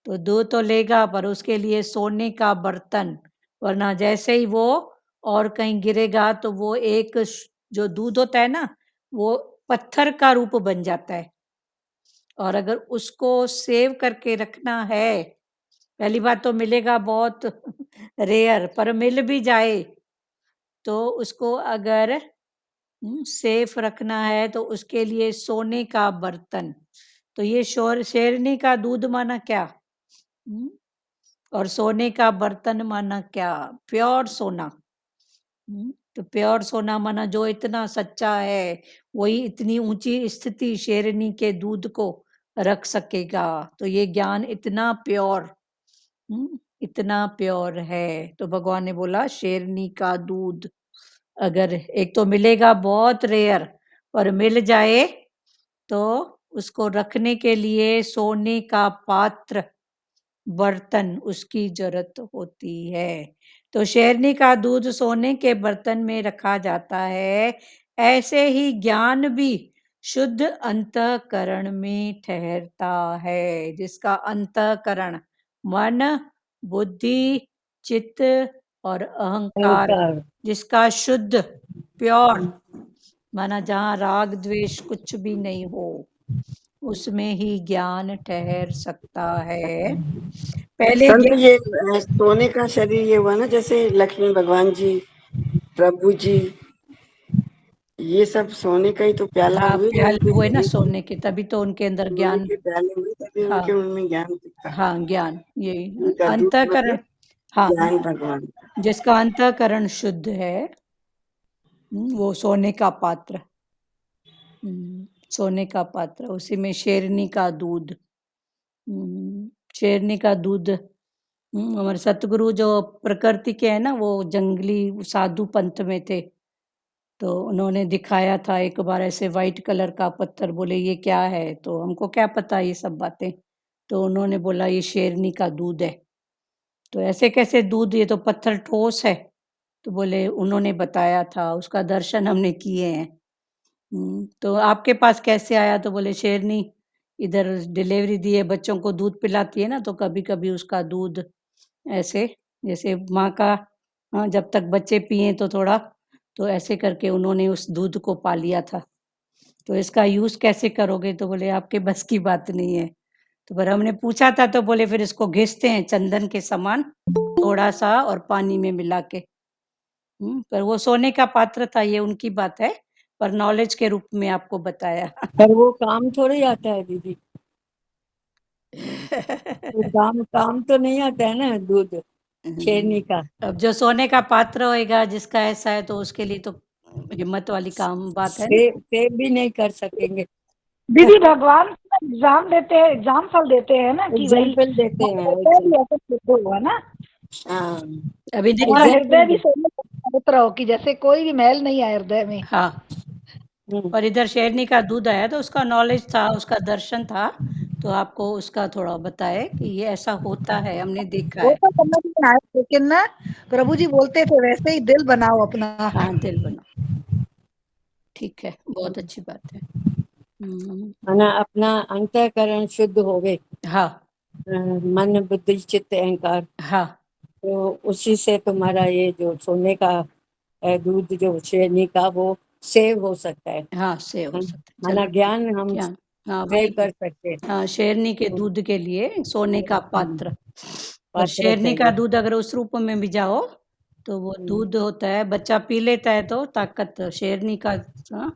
तो दो तो लेगा, पर उसके लिए सोने का बर्तन, वरना जैसे ही वो और कहीं गिरेगा तो वो एक जो दूध होता है ना, वो पत्थर का रूप बन जाता है। और अगर उसको सेव करके रखना है, पहली बात तो मिलेगा बहुत रेयर, पर मिल भी जाए तो उसको अगर सेफ रखना है तो उसके लिए सोने का बर्तन। तो ये शेरनी का दूध माना क्या? हम्म, और सोने का बर्तन माना क्या? प्योर सोना। तो प्योर सोना माना जो इतना सच्चा है, वही इतनी ऊंची स्थिति शेरनी के दूध को रख सकेगा। तो ये ज्ञान इतना प्योर, इतना प्योर है। तो भगवान ने बोला शेरनी का दूध अगर एक तो मिलेगा बहुत रेयर, और मिल जाए तो उसको रखने के लिए सोने का पात्र, बर्तन उसकी जरूरत होती है। तो शेरनी का दूध सोने के बर्तन में रखा जाता है, ऐसे ही ज्ञान भी शुद्ध अंतःकरण में ठहरता है। जिसका अंतःकरण मन, बुद्धि, चित्त और अहंकार, अहंकार। जिसका शुद्ध प्योर माना, जहाँ राग द्वेष कुछ भी नहीं हो, उसमें ही ज्ञान ठहर सकता है। पहले संत ये सोने का शरीर ये हुआ ना, जैसे लक्ष्मी भगवान जी, प्रभु जी, ये सब सोने का ही तो प्याला हाँ, हुए जो प्याले उनके हुए ना शरीर सोने के, तभी तो उनके अंदर सोने ज्ञान। के प्याले हुए, तभी हाँ उनके उनमें ज्ञान दिखा। हाँ, ज्ञान यही उनका दूध अंतःकरण। मतलब हाँ, ज्ञान भगवान। जिसका अंतःकरण शुद्ध है, वो सोने का पात्र, सोने का पात्र, उसी में शेरनी का दूध। शेरनी का दूध, हमारे सतगुरु जो प्रकृति के है ना, वो जंगली साधु पंथ में थे, तो उन्होंने दिखाया था एक बार ऐसे वाइट कलर का पत्थर, बोले ये क्या है? तो हमको क्या पता ये सब बातें, तो उन्होंने बोला ये शेरनी का दूध है। तो ऐसे कैसे दूध, ये तो पत्थर ठोस है। तो बोले उन्होंने बताया था, उसका दर्शन हमने किए हैं। तो आपके पास कैसे आया? तो बोले शेरनी इधर डिलीवरी दिए, बच्चों को दूध पिलाती है ना, तो कभी-कभी उसका दूध ऐसे, जैसे माँ का, हाँ, जब तक बच्चे पिए तो थोड़ा, तो ऐसे करके उन्होंने उस दूध को पा लिया था। तो इसका यूज़ कैसे करोगे? तो बोले आपके बस की बात नहीं है। तो फिर हमने पूछा था, तो बोले फिर इसको घिसते हैं चंदन के समान, थोड़ा-सा और पानी में मिला के। पर वो सोने का पात्र था, ये उनकी बात है, पर नॉलेज के रूप में आपको बताया। पर वो काम थोड़ी आता है दीदी, वो काम तो नहीं आता है ना दूध शेरनी का। अब जो सोने का पात्र होएगा, जिसका ऐसा है, तो उसके लिए तो हिम्मत वाली काम बात है ना। सेव भी नहीं कर सकेंगे। दीदी भगवान एग्जाम देते हैं, एग्जाम फल देते हैं ना कि भाई एग्जाम्पल देते हैं हृदय भी ऐसे शुद्ध हुआ ना, हाँ, अभी नहीं हमारा एग्जाम्पल हृदय भी सोने का पवित्र हो कि जैसे कोई भी मैल नहीं आए हृदय में। हाँ, और इधर शेरनी का दूध आया तो उसका नॉलेज था, उसका दर्शन था, तो आपको उसका थोड़ा बताए कि ये ऐसा होता है, हमने देखा वो है। तो समझ में आया, लेकिन ना प्रभु जी बोलते थे वैसे ही दिल बनाओ अपना। हाँ, दिल बनाओ, ठीक है, बहुत अच्छी बात है। माना अपना अंतःकरण शुद्ध होवे, हाँ, मन बुद्धि चित्त अहंकार, हाँ, तो उसी से तुम्हारा ये जो सोने का दूध जो शेरनी का वो सेव हो सकता है। हाँ, सेव हो सकता है। माना चलो ठीक ज्ञान है, हम ज्ञान, हाँ, वही सेव कर सकते हैं। हाँ, शेरनी के दूध के लिए सोने का पात्र। पर पात्र शेरनी का चाहिए। दूध अगर उस रूप में भी जाओ तो वो दूध होता है, बच्चा पी लेता है तो ताकत शेरनी का, हाँ,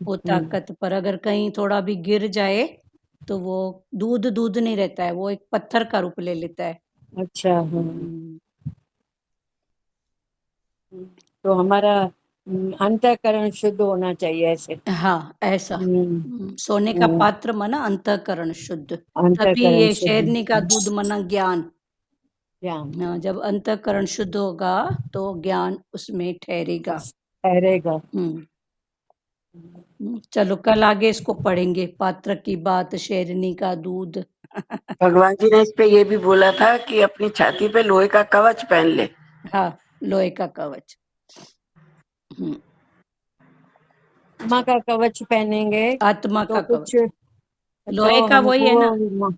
वो ताकत। पर अगर कहीं थोड़ा भी गिर जाए तो वो दूध दूध नहीं रहता है, वो एक पत्थर का रूप ले लेता है। अच्छा, हाँ। तो हमारा अंतःकरण शुद्ध होना चाहिए ऐसे। हाँ, ऐसा। सोने का हम्म, पात्र माना अंतःकरण शुद्ध, तभी अंतःकरण ये शुद्ध शेरनी का दूध माना ज्ञान। ज्ञान हाँ, जब अंतःकरण शुद्ध होगा तो ज्ञान उसमें ठहरेगा। ठहरेगा। चलो कल आगे इसको पढ़ेंगे, पात्र की बात, शेरनी का दूध। भगवान जी ने इस पे ये भी बोला था कि अपनी छाती पे लोहे का कवच पहन ले। हाँ, लोहे का कवच। हम्म, आत्मा का कवच पहनेंगे आत्मा तो का कुछ, कवच, लोहे तो का वही है ना। हमको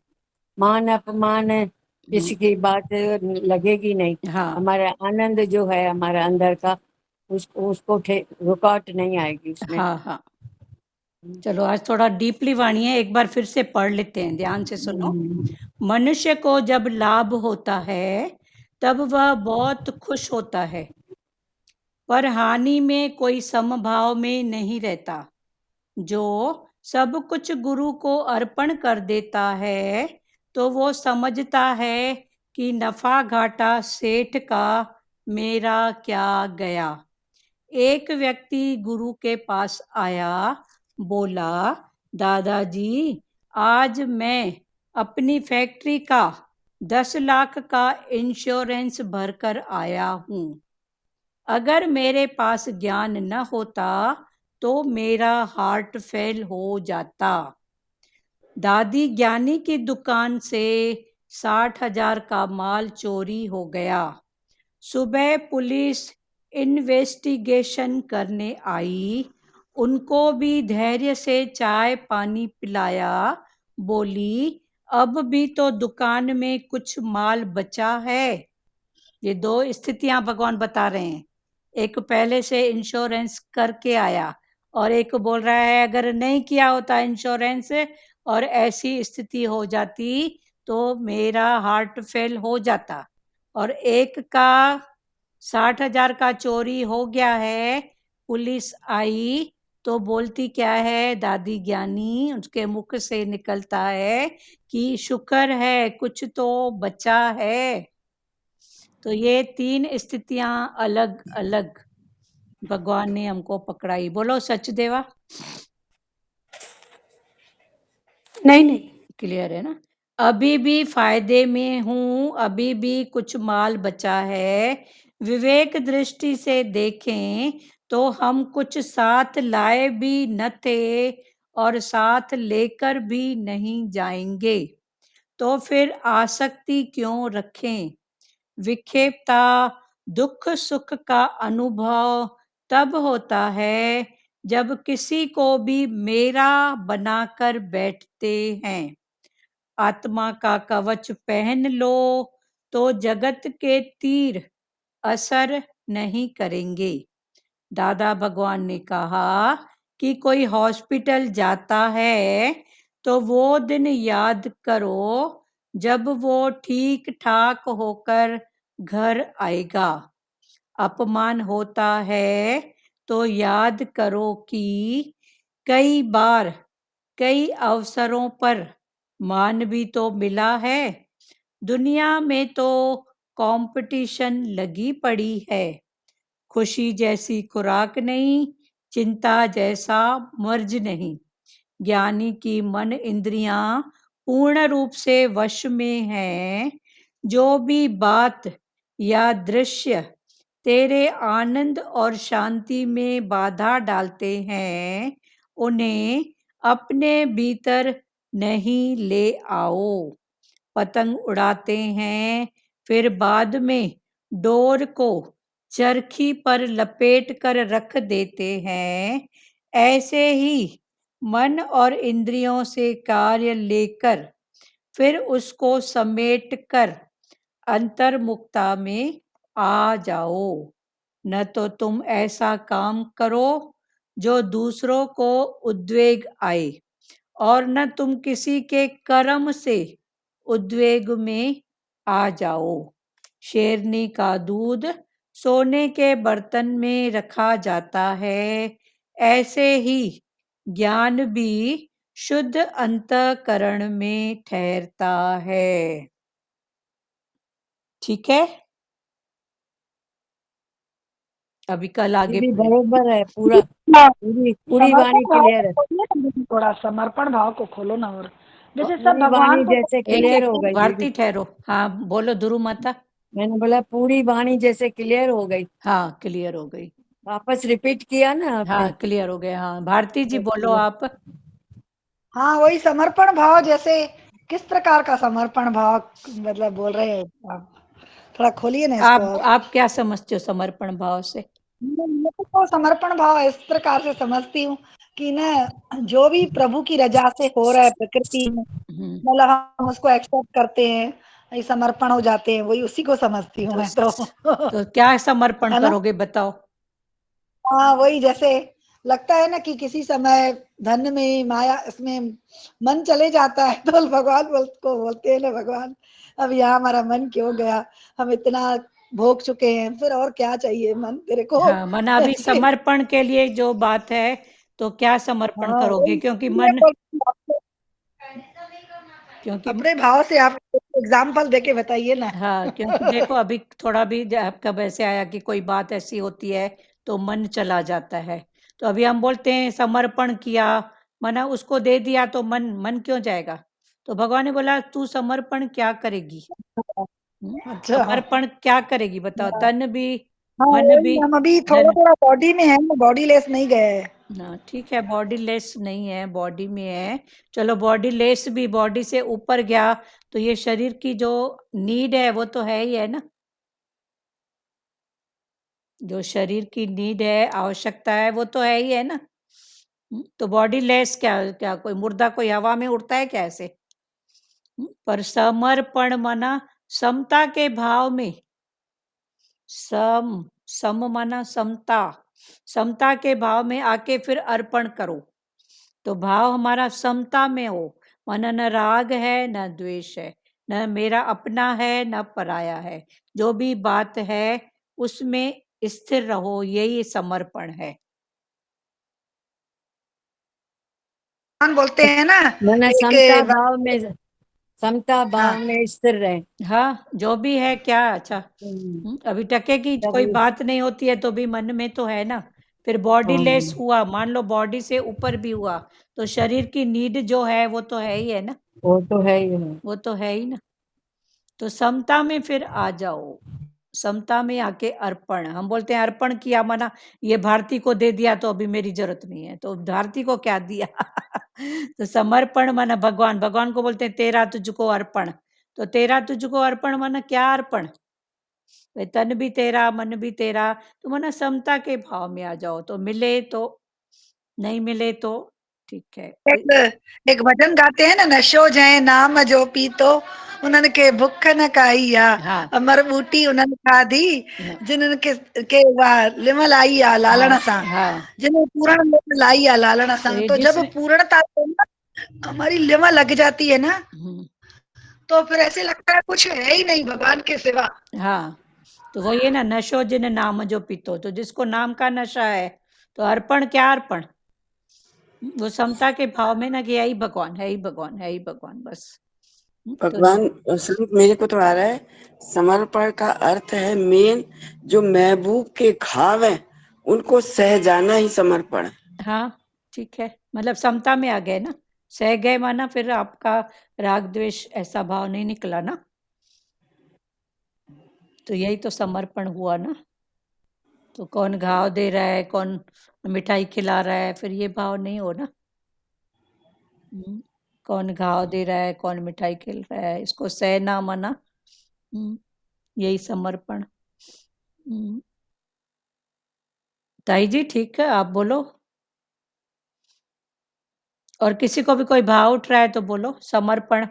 मान अपमान किसी की बात लगेगी नहीं। हाँ, हमारा आनंद जो है हमारा अंदर का, उसको रुकावट नहीं आएगी उसमें। हाँ, हाँ। चलो आज थोड़ा डीपली वाणी है, एक बार फिर से पढ़ लेते हैं, ध्यान से सुनो। मनुष्य को जब लाभ होता है तब वह बहुत खुश होता है, पर हानि में कोई समभाव में नहीं रहता। जो सब कुछ गुरु को अर्पण कर देता है तो वो समझता है कि नफा घाटा सेठ का, मेरा क्या गया। एक व्यक्ति गुरु के पास आया, बोला, दादाजी, आज मैं अपनी फैक्ट्री का 10 लाख का इंश्योरेंस भरकर आया हूँ। अगर मेरे पास ज्ञान न होता तो मेरा हार्ट फेल हो जाता। दादी ज्ञानी की दुकान से 60,000 का माल चोरी हो गया। सुबह पुलिस इन्वेस्टिगेशन करने आई, उनको भी धैर्य से चाय पानी पिलाया। बोली, अब भी तो दुकान में कुछ माल बचा है। ये दो स्थितियां भगवान बता रहे हैं, एक पहले से इंश्योरेंस करके आया और एक बोल रहा है अगर नहीं किया होता इंश्योरेंस और ऐसी स्थिति हो जाती तो मेरा हार्ट फेल हो जाता। और एक का 60,000 का चोरी हो गया है, पुलिस आई तो बोलती क्या है दादी ज्ञानी, उसके मुख से निकलता है कि शुक्र है कुछ तो बचा है। तो ये 3 स्थितियां अलग अलग भगवान ने हमको पकड़ाई। बोलो सचदेवा। नहीं क्लियर है ना। अभी भी फायदे में हूं, अभी भी कुछ माल बचा है। विवेक दृष्टि से देखें तो हम कुछ साथ लाए भी न थे और साथ लेकर भी नहीं जाएंगे, तो फिर आसक्ति क्यों रखें। विक्षेपता, दुख सुख का अनुभव तब होता है जब किसी को भी मेरा बनाकर बैठते हैं। आत्मा का कवच पहन लो तो जगत के तीर असर नहीं करेंगे। दादा भगवान ने कहा कि कोई हॉस्पिटल जाता है तो वो दिन याद करो जब वो ठीक ठाक होकर घर आएगा। अपमान होता है तो याद करो कि कई बार कई अवसरों पर मान भी तो मिला है। दुनिया में तो कंपटीशन लगी पड़ी है। खुशी जैसी खुराक नहीं, चिंता जैसा मर्ज नहीं। ज्ञानी की मन इंद्रियां पूर्ण रूप से वश में है। जो भी बात या दृश्य तेरे आनंद और शांति में बाधा डालते हैं, उन्हें अपने भीतर नहीं ले आओ। पतंग उड़ाते हैं, फिर बाद में डोर को चरखी पर लपेट कर रख देते हैं। ऐसे ही मन और इंद्रियों से कार्य लेकर फिर उसको समेट कर अंतर्मुखता में आ जाओ। न तो तुम ऐसा काम करो जो दूसरों को उद्वेग आए, और न तुम किसी के कर्म से उद्वेग में आ जाओ। शेरनी का दूध सोने के बर्तन में रखा जाता है, ऐसे ही ज्ञान भी शुद्ध अंतःकरण में ठहरता है। ठीक है, अभी कल आगे दीदी पढ़ेंगे। बरोबर है, पूरा पूरी पूरी वाणी समर्पण भाव क्लियर को है। खोलिए ना दीदी, थोड़ा समर्पण भाव को खोलो ना। और जैसे सब पूरी भगवान वाणी को जैसे एक क्लियर एक हो गई दीदी। भारती ठहरो। हाँ बोलो ध्रुव माता। मैंने बोला पूरी वाणी जैसे क्लियर हो गई। हाँ क्लियर हो गई। वापस रिपीट किया ना आपने। हाँ क्लियर हो गया। हाँ भारती जी बोलो आप। हाँ वही समर्पण भाव, जैसे किस प्रकार का समर्पण भाव मतलब बोल रहे हैं आप? थोड़ा खोलिए ना इसको। आप क्या समझते हो समर्पण भाव से? मैं तो समर्पण भाव इस प्रकार से समझती हूँ कि ना, जो भी प्रभु की रजा से हो रहा है प्रकृति में, हम्म, मतलब हम उसको एक्सेप्ट करते हैं, ये समर्पण हो जाते हैं, वही उसी को समझती हूँ तो मैं तो। तो क्या समर्पण है ना? करोगे बताओ? हाँ वही, जैसे लगता है ना कि किसी समय धन में माया इसमें मन चले जाता है, तो भगवान को बोलते हैं ना, भगवान अब यहाँ हमारा मन क्यों गया, हम इतना भोग चुके हैं, फिर और क्या चाहिए मन तेरे को। हाँ मना अभी ऐसे। समर्पण के लिए जो बात है, तो क्या समर्पण हाँ करोगे? वही क्योंकि मैं मन, बोलती हूँ आपको, क्योंकि अपने भाव से आप एग्जाम्पल देके बताइए ना। हाँ क्योंकि देखो अभी थोड़ा भी आपका वैसे आया कि कोई बात ऐसी होती है तो मन चला जाता है। तो अभी हम बोलते हैं समर्पण किया, मना उसको दे दिया, तो मन मन क्यों जाएगा? तो भगवान ने बोला तू समर्पण क्या करेगी? अच्छा हाँ। समर्पण क्या करेगी बताओ? तन भी, हाँ मन वही, भी, हम अभी थोड़ा धन। थोड़ा बॉडी में है ना, बॉडी लेस नहीं गए हैं। हाँ ठीक है, बॉडी लेस नहीं है, बॉडी में है। चलो बॉडी लेस भी बॉडी से ऊपर गया, तो ये शरीर की जो नीड है वो तो है ही है ना। जो शरीर की नीड है, आवश्यकता है, वो तो है ही है ना। तो बॉडी लेस क्या क्या कोई मुर्दा कोई हवा में उड़ता है क्या ऐसे? पर समर्पण माना समता के भाव में, सम सम माना समता, समता के भाव में आके फिर अर्पण करो। तो भाव हमारा समता में हो, माना न राग है न द्वेष है, न मेरा अपना है न पराया है, जो भी बात है उसमें स्थिर रहो, यही समर्पण है। भगवान बोलते हैं ना, मैंने एक समता हाँ भाव में स्थिर रहे। हाँ जो भी है क्या अच्छा। हम्म, अभी टके की कोई तभी। बात नहीं होती है तो भी मन में तो है ना। फिर बॉडी लेस हाँ हुआ, मान लो बॉडी से ऊपर भी हुआ, तो शरीर की नीड जो है वो तो है ही है ना। वो तो है ही है। वो तो है ही ना। तो समता में फिर आ जाओ, समता में आके अर्पण, हम बोलते हैं अर्पण किया माना ये भारती को दे दिया तो अभी मेरी जरूरत नहीं है, तो भारती को क्या दिया? तो समर्पण माना भगवान, भगवान को बोलते हैं तेरा तुझको अर्पण। तो तेरा तुझको अर्पण माना क्या अर्पण? वे तन भी तेरा मन भी तेरा, तो माना समता के भाव में आ जाओ, तो मिले तो, नहीं मिले तो ठीक है। एक भजन गाते हैं ना, नशो जय नाम जो पीतो, उन्हन के भुख न काइया, हाँ अमर बूटी उन्हन खाधी, हाँ जिन्हन के वाह लिमल आई आ हाँ लालण सां, हाँ। जिन्हें पूर्ण लिमल आई आ लालण तो सां। ये तो जब जिसने, पूर्णता को ना हमारी लिमल लग जाती है ना, हम्म, तो फिर ऐसे लगता है कुछ है ही नहीं भगवान के सिवा। हाँ तो वो ये ना, नशो जिन नाम जो पीतो, तो जिसको नाम का नशा है, तो अर्पण क्या अर्पण? वो समता के भाव में ना कि यही भगवान है, ही भगवान है, ही भगवान बस। तो भगवान स्वरूप मेरे को तो आ रहा है, समर्पण का अर्थ है मेन, जो महबूब के घाव है उनको सह जाना ही समर्पण है। हाँ ठीक है, मतलब समता में आ गए ना, सह गए माना फिर आपका राग द्वेष ऐसा भाव नहीं निकला ना, तो यही तो समर्पण हुआ ना। तो कौन घाव दे रहा है, कौन मिठाई खिला रहा है, फिर ये भाव नहीं हो ना। कौन घाव दे रहा है, कौन मिठाई खिल रहा है, इसको सहना मना, यही समर्पण। ताई जी ठीक है, आप बोलो। और किसी को भी कोई भाव उठ रहा है तो बोलो। समर्पण,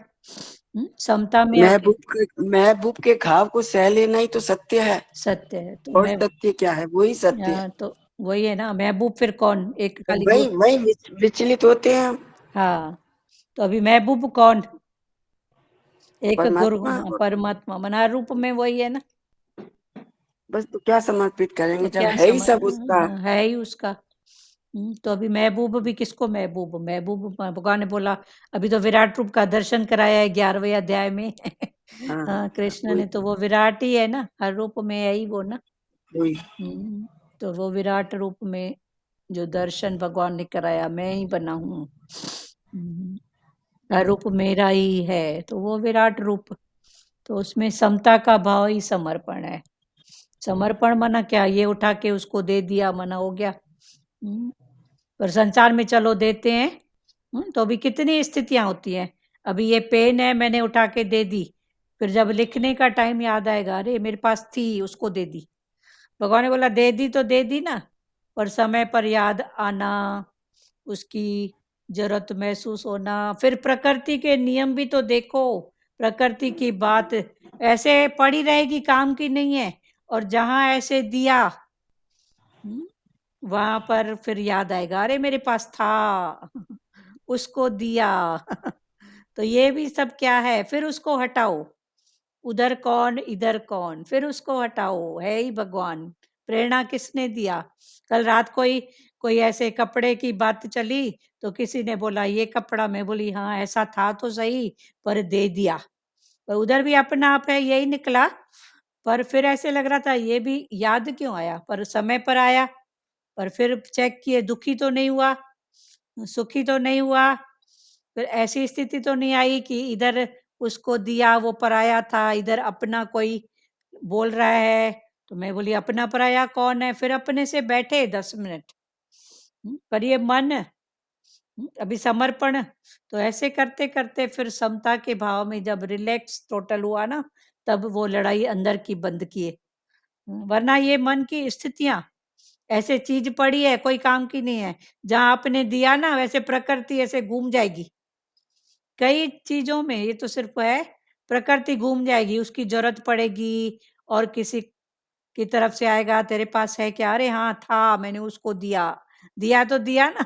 समता में आके महबूब के घाव को सह लेना ही तो सत्य है। सत्य है। तो और सत्य क्या है? वही सत्य है। तो वही है ना, महबूब फिर कौन? एक खाली वही विचलित होते हैं हम। हाँ, तो अभी महबूब कौन? एक गुरु, परमात्मा। परमात्मा मना रूप में वही है ना। बस तो क्या समर्पित करेंगे तो जब क्या है ही सब उसका। है ही उसका। तो अभी महबूब भी किसको महबूब? महबूब भगवान ने बोला, अभी तो विराट रूप का दर्शन कराया है 11वें अध्याय में। हाँ, कृष्ण ने, तो वो विराट ही है ना, हर रूप में है ही वो ना। वही। तो वो विराट रूप में जो दर्शन भगवान ने कराया, मैं ही बना हूँ, हर रूप मेरा ही है, तो वो विराट रूप। तो उसमें समता का भाव ही समर्पण है। समर्पण मना क्या? ये उठा के उसको दे दिया मना हो गया। पर संसार में चलो देते हैं, तो अभी कितनी स्थितियां होती हैं। अभी ये पेन है, मैंने उठा के दे दी, फिर जब लिखने का टाइम याद आएगा, अरे मेरे पास थी, उसको दे दी। भगवान ने बोला दे दी तो दे दी ना, पर समय पर याद आना, उसकी जरूरत महसूस होना। फिर प्रकृति के नियम भी तो देखो, प्रकृति की बात ऐसे पड़ी रहेगी, काम की नहीं है। और जहां ऐसे दिया, वहां पर फिर याद आएगा, अरे मेरे पास था, उसको दिया। तो ये भी सब क्या है? फिर उसको हटाओ, उधर कौन इधर कौन, फिर उसको हटाओ, है ही भगवान। प्रेरणा किसने दिया? कल रात कोई ऐसे कपड़े की बात चली, तो किसी ने बोला ये कपड़ा, मैं बोली हाँ ऐसा था तो सही, पर दे दिया। पर उधर भी अपना आप है, यही निकला। पर फिर ऐसे लग रहा था ये भी याद क्यों आया, पर समय पर आया। पर फिर चेक किए, दुखी तो नहीं हुआ, सुखी तो नहीं हुआ। फिर ऐसी स्थिति तो नहीं आई कि इधर उसको दिया वो पराया था, इधर अपना कोई बोल रहा है। तो मैं बोली अपना पराया कौन है? फिर अपने से बैठे 10 मिनट। पर ये मन, अभी समर्पण, तो ऐसे करते करते फिर समता के भाव में जब रिलैक्स टोटल हुआ ना, तब वो लड़ाई अंदर की बंद किए। वरना ये मन की स्थितियां ऐसे चीज पड़ी है, कोई काम की नहीं है। जहां आपने दिया ना, वैसे प्रकृति ऐसे घूम जाएगी। कई चीजों में ये तो सिर्फ है, प्रकृति घूम जाएगी, उसकी जरूरत पड़ेगी और किसी की तरफ से आएगा, तेरे पास है क्या? अरे हाँ था, मैंने उसको दिया। दिया तो दिया ना।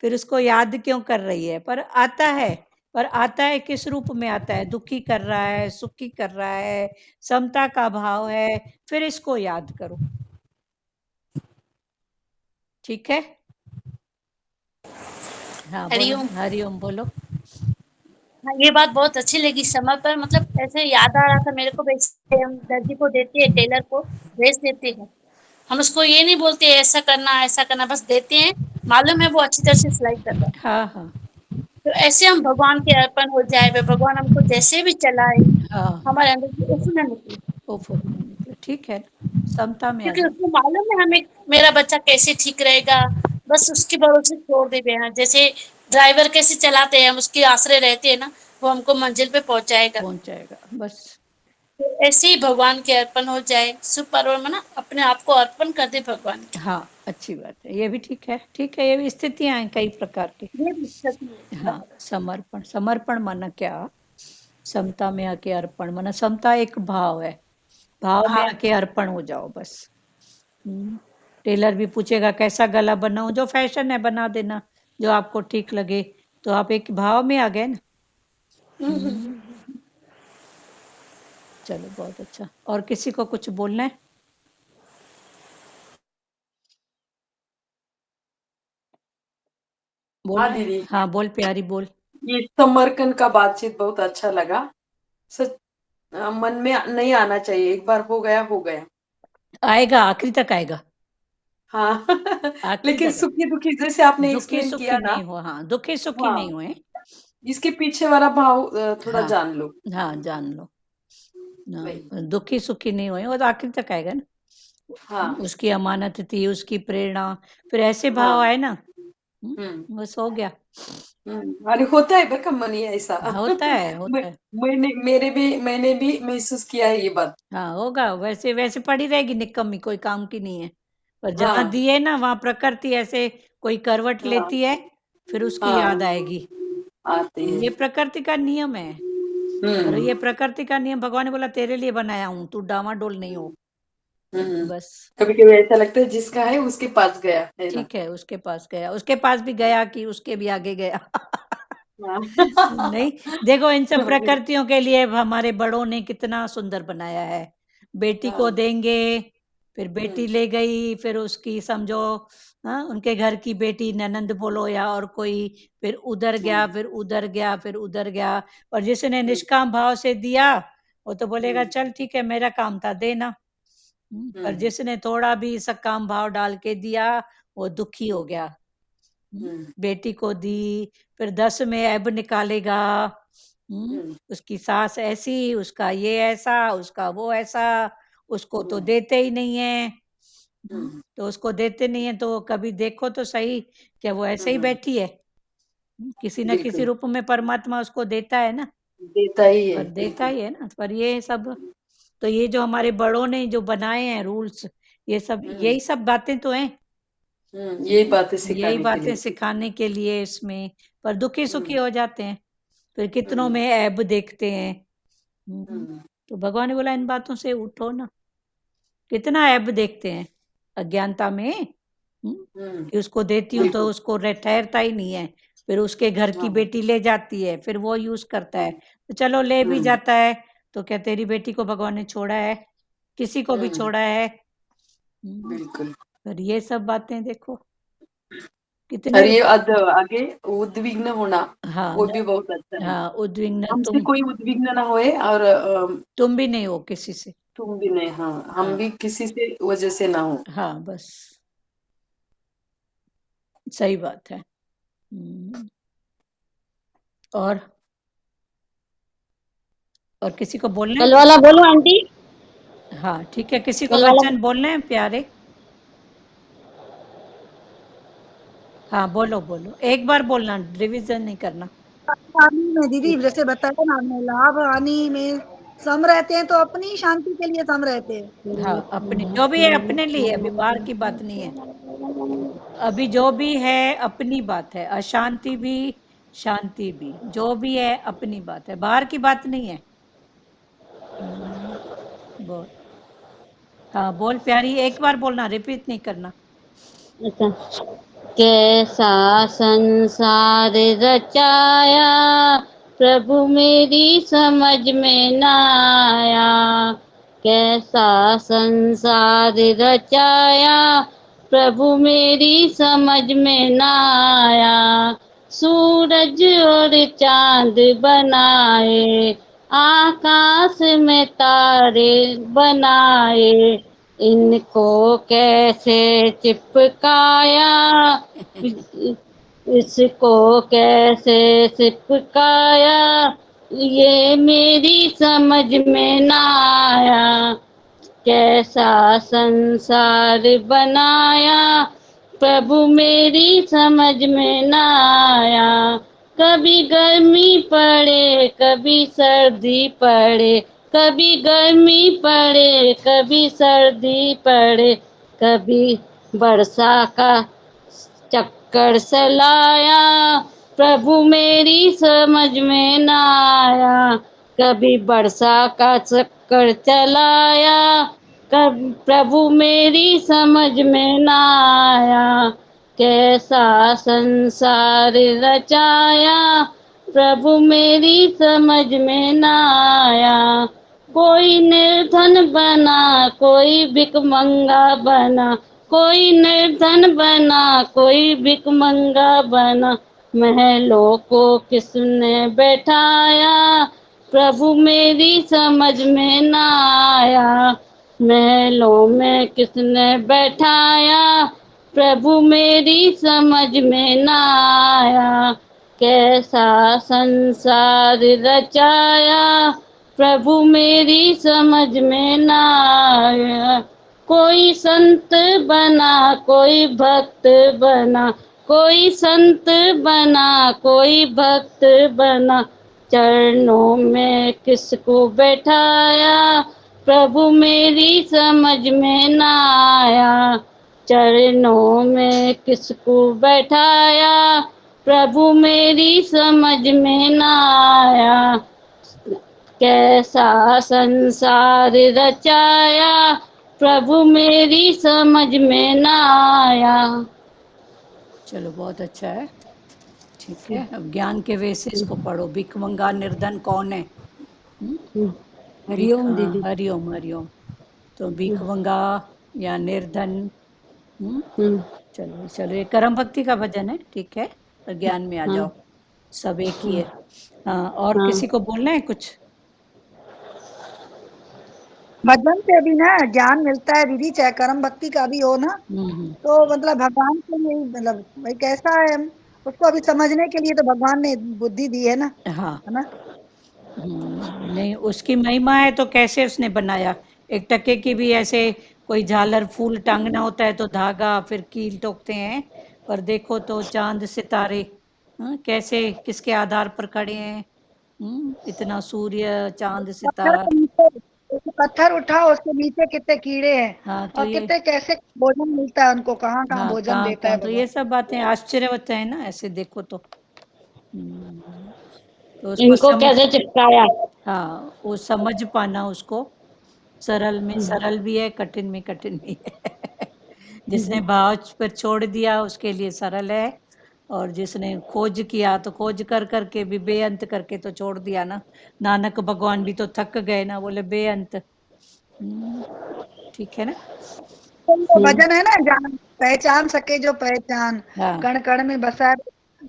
फिर उसको याद क्यों कर रही है? पर आता है, पर आता है किस रूप में आता है? दुखी कर रहा है, सुखी कर रहा है, समता का भाव है, फिर इसको याद करो। ठीक है। हाँ बोलो, हरिओम। हरिओम बोलो। हाँ, ये बात बहुत अच्छी लगी। समय पर मतलब ऐसे याद आ रहा था मेरे को, वैसे हम दर्जी को देते हैं, टेलर को ड्रेस देते हैं, हम उसको ये नहीं बोलते ऐसा करना, बस देते हैं। मालूम है वो अच्छी तरह से सिलाई कर रहा है। हाँ हाँ तो ऐसे हम भगवान के अर्पण हो जाए, वे भगवान हमको जैसे भी चलाए, हाँ, हमारे अंदर की उफ ना निकले, वो फूल नहीं निकले, ठीक है ना, समता में आ क्योंकि जाओ। उसको मालूम है हमें मेरा बच्चा कैसे ठीक रहेगा। बस उसके भरोसे छोड़ देते हैं, जैसे ड्राइवर कैसे चलाते हैं, हम उसके आश्रय रहते हैं ना, वो हमको मंजिल पे पहुंचाएगा। पहुंच जाएगा बस। तो ऐसे ही भगवान के अर्पण हो जाए, सुपर्वण ना अपने आप को अर्पण कर दे भगवान के। हाँ अच्छी बात है, ये भी ठीक है, ठीक है। ये भी स्थितियां हैं कई प्रकार की। ये भी सही है। हाँ, समर्पण, समर्पण माना क्या? समता में आके अर्पण माना, समता एक भाव है, भाव में हाँ, आके अर्पण हो जाओ बस। टेलर भी पूछेगा कैसा गला बनाऊं, जो फैशन है बना देना, जो आपको ठीक लगे। तो आप एक भाव में आ गए ना। चलो बहुत अच्छा। और किसी को कुछ बोलना है? बोल। हाँ दीदी, हाँ बोल प्यारी बोल। ये समरकंद का बातचीत बहुत अच्छा लगा। सच मन में नहीं आना चाहिए, एक बार हो गया। आएगा, आखिरी तक आएगा, हाँ। आखिरी लेकिन तक। सुखी दुखी जैसे आपने दुखी एक्सप्लेन सुखी किया ना। नहीं हो, हाँ दुखी सुखी हाँ, नहीं हुए। इसके पीछे वाला भाव थोड़ा हाँ जान लो। हाँ जान लो। वही। हाँ, दुखी सुखी नहीं हुए, वो तो आखिर तक आएगा ना। हाँ उसकी अमानत थी, उसकी प्रेरणा, फिर ऐसे भाव हाँ आए ना बस हो गया। आणि होता है बरं का मनी ऐसा होता है, मैं होता है। मैंने भी महसूस किया है ये बात। हाँ, होगा वैसे वैसे पड़ी रहेगी निकम्मी, कोई काम की नहीं है। पर जहाँ हाँ, दिए ना वहाँ प्रकृति ऐसे कोई करवट हाँ, लेती है, फिर उसकी हाँ, याद आएगी। आती है। ये प्रकृति का नियम है। और ये प्रकृति का नियम भगवान ने बोला तेरे लिए बनाया हूँ, तू डामाडोल नहीं हो। बस कभी-कभी ऐसा लगता है जिसका है उसके पास गया, है ना? ठीक है, उसके पास गया, उसके पास भी गया कि उसके भी आगे गया। हाँ। नहीं, देखो इन सब प्रकृतियों के लिए हमारे बड़ों ने कितना सुंदर बनाया है। बेटी को हाँ, देंगे, फिर बेटी ले गई, फिर उसकी समझो उनके घर की बेटी ननंद बोलो या और कोई, फिर उधर गया, हुँ, फिर उधर गया, फिर उधर गया। और जिसने हुँ, निष्काम भाव से दिया, वो तो बोलेगा हुँ, चल ठीक है मेरा काम था देना। पर हुँ, जिसने थोड़ा भी सकाम भाव डाल के दिया, वो दुखी हो गया। हुँ, बेटी को दी, फिर 10 में ऐब निकालेगा। हुँ, उसकी सास ऐसी, उसका ये ऐसा, उसका वो ऐसा, उसको तो हुँ, देते ही नहीं है। हुँ, तो उसको देते नहीं है तो कभी देखो तो सही, क्या वो ऐसे ही हुँ, बैठी है? किसी न किसी बिल्कुल, रूप में परमात्मा उसको देता है ना, देता ही है, पर देता बिल्कुल। ही है ना। पर ये सब तो ये जो हमारे बड़ों ने जो बनाए हैं रूल्स, ये सब हुँ, यही सब बातें तो हैं। यही बातें यही सिखाने के बातें लिए। सिखाने के लिए इसमें, पर दुखी-सुखी हुँ, हो जाते हैं। फिर कितनों हुँ, में ऐब देखते हैं। हुँ, तो भगवान ने बोला इन बातों से उठो ना। कितना ऐब देखते हैं अज्ञानता में। हुँ, कि उसको देती हूँ तो बिल्कुल, उसको ठहरता ही नहीं है। फिर उसके घर की हाँ, बेटी ले जाती है, फिर वो यूज़ करता है। हुँ, तो चलो ले भी हुँ, जाता है, तो क्या तेरी बेटी को भगवान ने छोड़ा है? किसी को भी हुँ, छोड़ा है? हुँ, बिल्कुल। पर ये सब बातें देखो और कितने ये आगे उद्विग्न होना, हाँ, वो भी बहुत अच्छा है। हाँ, उद्विग्न हमसे कोई उद्विग्न ना होए और तुम भी नहीं हो किसी से। तुम भी नहीं, हाँ, हम हाँ, भी किसी से वजह से ना हो। हाँ, बस सही बात है। हुँ, और और किसी को बोलना है कल कुछ? वाला बोलो आंटी। हाँ, ठीक है, किसी को कल वाला वचन बोलने हैं प्यारे? हाँ, बोलो, बोलो। एक बार बोलना, रिवीज़न नहीं करना। हानि में दीदी जैसे बताया ना आपने, लाभ हानि में सम रहते हैं तो अपनी शांति के लिए सम रहते हैं। हाँ, अपने जो भी है अपने लिए, अभी बाहर की बात नहीं है। अभी जो भी है अपनी बात है, अशांति भी, शांति भी, जो भी है अपनी बात है, बाहर की बात नहीं है। बोल। हाँ, बोल प्यारी, एक बार बोलना, रिपीट नहीं करना। अच्छा, कैसा संसार रचाया प्रभु मेरी समझ में न आया। कैसा संसार रचाया प्रभु मेरी समझ में न आया। सूरज और चांद बनाए, आकाश में तारे बनाए, इनको कैसे चिपकाया, इसको कैसे चिपकाया, ये मेरी समझ में ना आया। कैसा संसार बनाया प्रभु मेरी समझ में ना आया। कभी गर्मी पड़े कभी सर्दी पड़े, कभी गर्मी पड़े कभी सर्दी पड़े, कभी वर्षा का चक्कर चलाया प्रभु मेरी समझ में ना आया। कभी वर्षा का चक्कर चलाया, कब प्रभु मेरी समझ में ना आया। कैसा संसार रचाया प्रभु मेरी समझ में ना आया। कोई निर्धन बना कोई भिखमंगा बना, कोई निर्धन बना कोई भिखमंगा बना, महलों को किसने बैठाया प्रभु मेरी समझ में ना आया। महलों में किसने बैठाया प्रभु मेरी समझ में ना आया। कैसा संसार रचाया प्रभु मेरी समझ में ना आया। कोई संत बना कोई भक्त बना, कोई संत बना कोई भक्त बना, चरणों में किसको बैठाया, प्रभु मेरी समझ में ना आया। चरणों में किसको बैठाया, प्रभु मेरी समझ में ना आया। कैसा संसार रचाया, प्रभु मेरी समझ में ना आया। चलो बहुत अच्छा है, ठीक है। अब ज्ञान के वे से इसको पढ़ो। भिखमंगा निर्धन कौन है? हरिओम दीदी। हरिओम हरिओम। तो भिखमंगा या निर्धन। चलो चलो, ये करम भक्ति का भजन है, ठीक है। और ज्ञान में आ जाओ, सब एक ही है। हाँ, और किसी को बोलना है कुछ? भजन से भी ना ज्ञान मिलता है दीदी, चाहे कर्म भक्ति का भी हो ना, तो मतलब भगवान को यही मतलब भाई कैसा है, उसको अभी समझने के लिए तो भगवान ने बुद्धि दी है ना, हाँ। है ना। नहीं, उसकी महिमा है तो कैसे उसने बनाया। एक टके की भी ऐसे कोई झालर फूल टांगना होता है तो धागा, फिर कील ठोकते हैं। पर देखो तो चांद सितारे, कैसे किसके आधार पर खड़े हैं। इतना सूर्य चांद सितारा। पत्थर उठाओ, उसके नीचे कितने कीड़े हैं, हाँ तो और ये, कितने कैसे भोजन मिलता है उनको, कहाँ कहाँ हाँ भोजन कहाँ देता है कहाँ, तो भगवान। ये सब बातें आश्चर्यवत है ना, ऐसे देखो तो। तो उसको इनको कैसे चिपकाया। हाँ, वो समझ पाना उसको। सरल में सरल भी है, कठिन में कठिन भी है। जिसने भाव पर छोड़ दिया उसके लिए सरल है, और जिसने खोज किया तो खोज कर करके भी बेअंत करके तो छोड़ दिया ना। नानक भगवान भी तो थक गए ना, बोले बेअंत। ठीक है ना। तो वो भजन है ना, जान पहचान सके जो पहचान, हाँ कण कण में बसा है,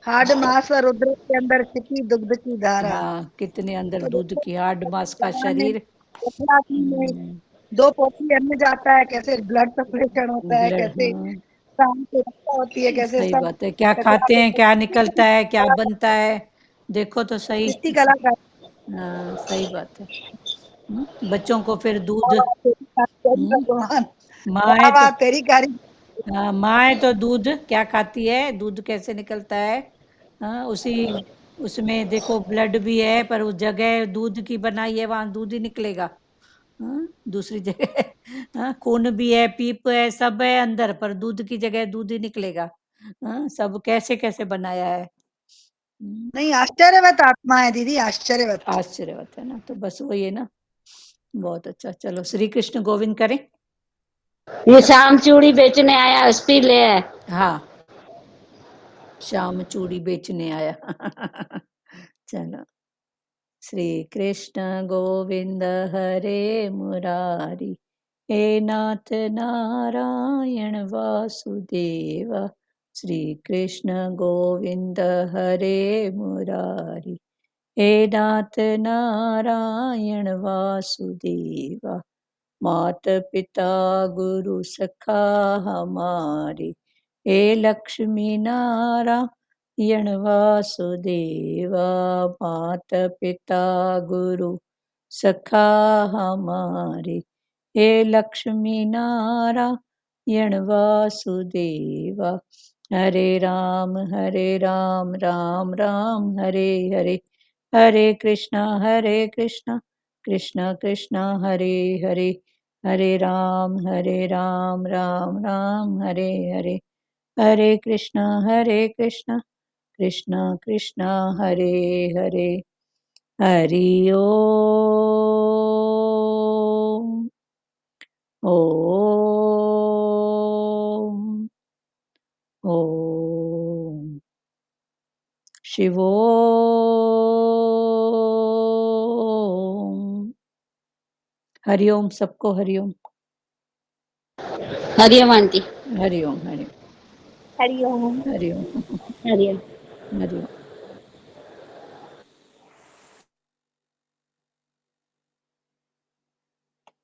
हाड मास और रुद्र के अंदर छिपी दुग्ध की धारा। हाँ, कितने अंदर तो दूध देखो की हाड मास का भगवान ने शरीर। यथार्थी में 2 पोथी अन्न जाता है, कैसे ब्लड सर्कुलेशन होता है, ब्लड, कैसे हाँ सांस की रक्षा होती है, कैसे सही सब, बात है। क्या कैसे खाते हैं, क्या निकलता है, क्या बनता है, देखो तो सही। सृष्टि कला का हाँ सही बात है। बच्चों को फिर दूध, भगवान, माँ है वाह तो, वाह तेरी कारी। हाँ माँ है तो दूध क्या खाती है, दूध कैसे निकलता है। हाँ, उसी उसमें देखो ब्लड भी है, पर उस जगह दूध की बनाई है, वहां दूध ही निकलेगा। हाँ, दूसरी जगह हाँ, खून भी है, पीप है, सब है अंदर, पर दूध की जगह दूध ही निकलेगा। हाँ, सब कैसे कैसे बनाया है। नहीं, आश्चर्यवत आत्मा है दीदी, आश्चर्यवत। आश्चर्यवत है ना, तो बस वही है ना। बहुत अच्छा, चलो श्री कृष्ण गोविंद करें। ये शाम चूड़ी बेचने आया, उसपी ले है। हाँ, श्याम चूड़ी बेचने आया। चलो, श्री कृष्ण गोविंद हरे मुरारी, हे नाथ नारायण वासुदेव। श्री कृष्ण गोविंद हरे मुरारी, हे नाथ नारायण वासुदेव। मात पिता गुरु सखा हमारे, हे लक्ष्मी नारायण वासुदेवा। मात पिता गुरु सखा हमारे, हे लक्ष्मी नारायण वासुदेवा। हरे राम राम राम हरे हरे, हरे कृष्णा कृष्णा कृष्णा हरे हरे, हरे राम राम राम हरे हरे, हरे कृष्णा कृष्णा कृष्णा हरे हरे। हरि ओम। ओम ओम शिवोम। हरिओम सबको, हरिओम हरिओम आंटी। हरिओम हरिओम हरिओम। हरिओम हरिओम। हरिओम।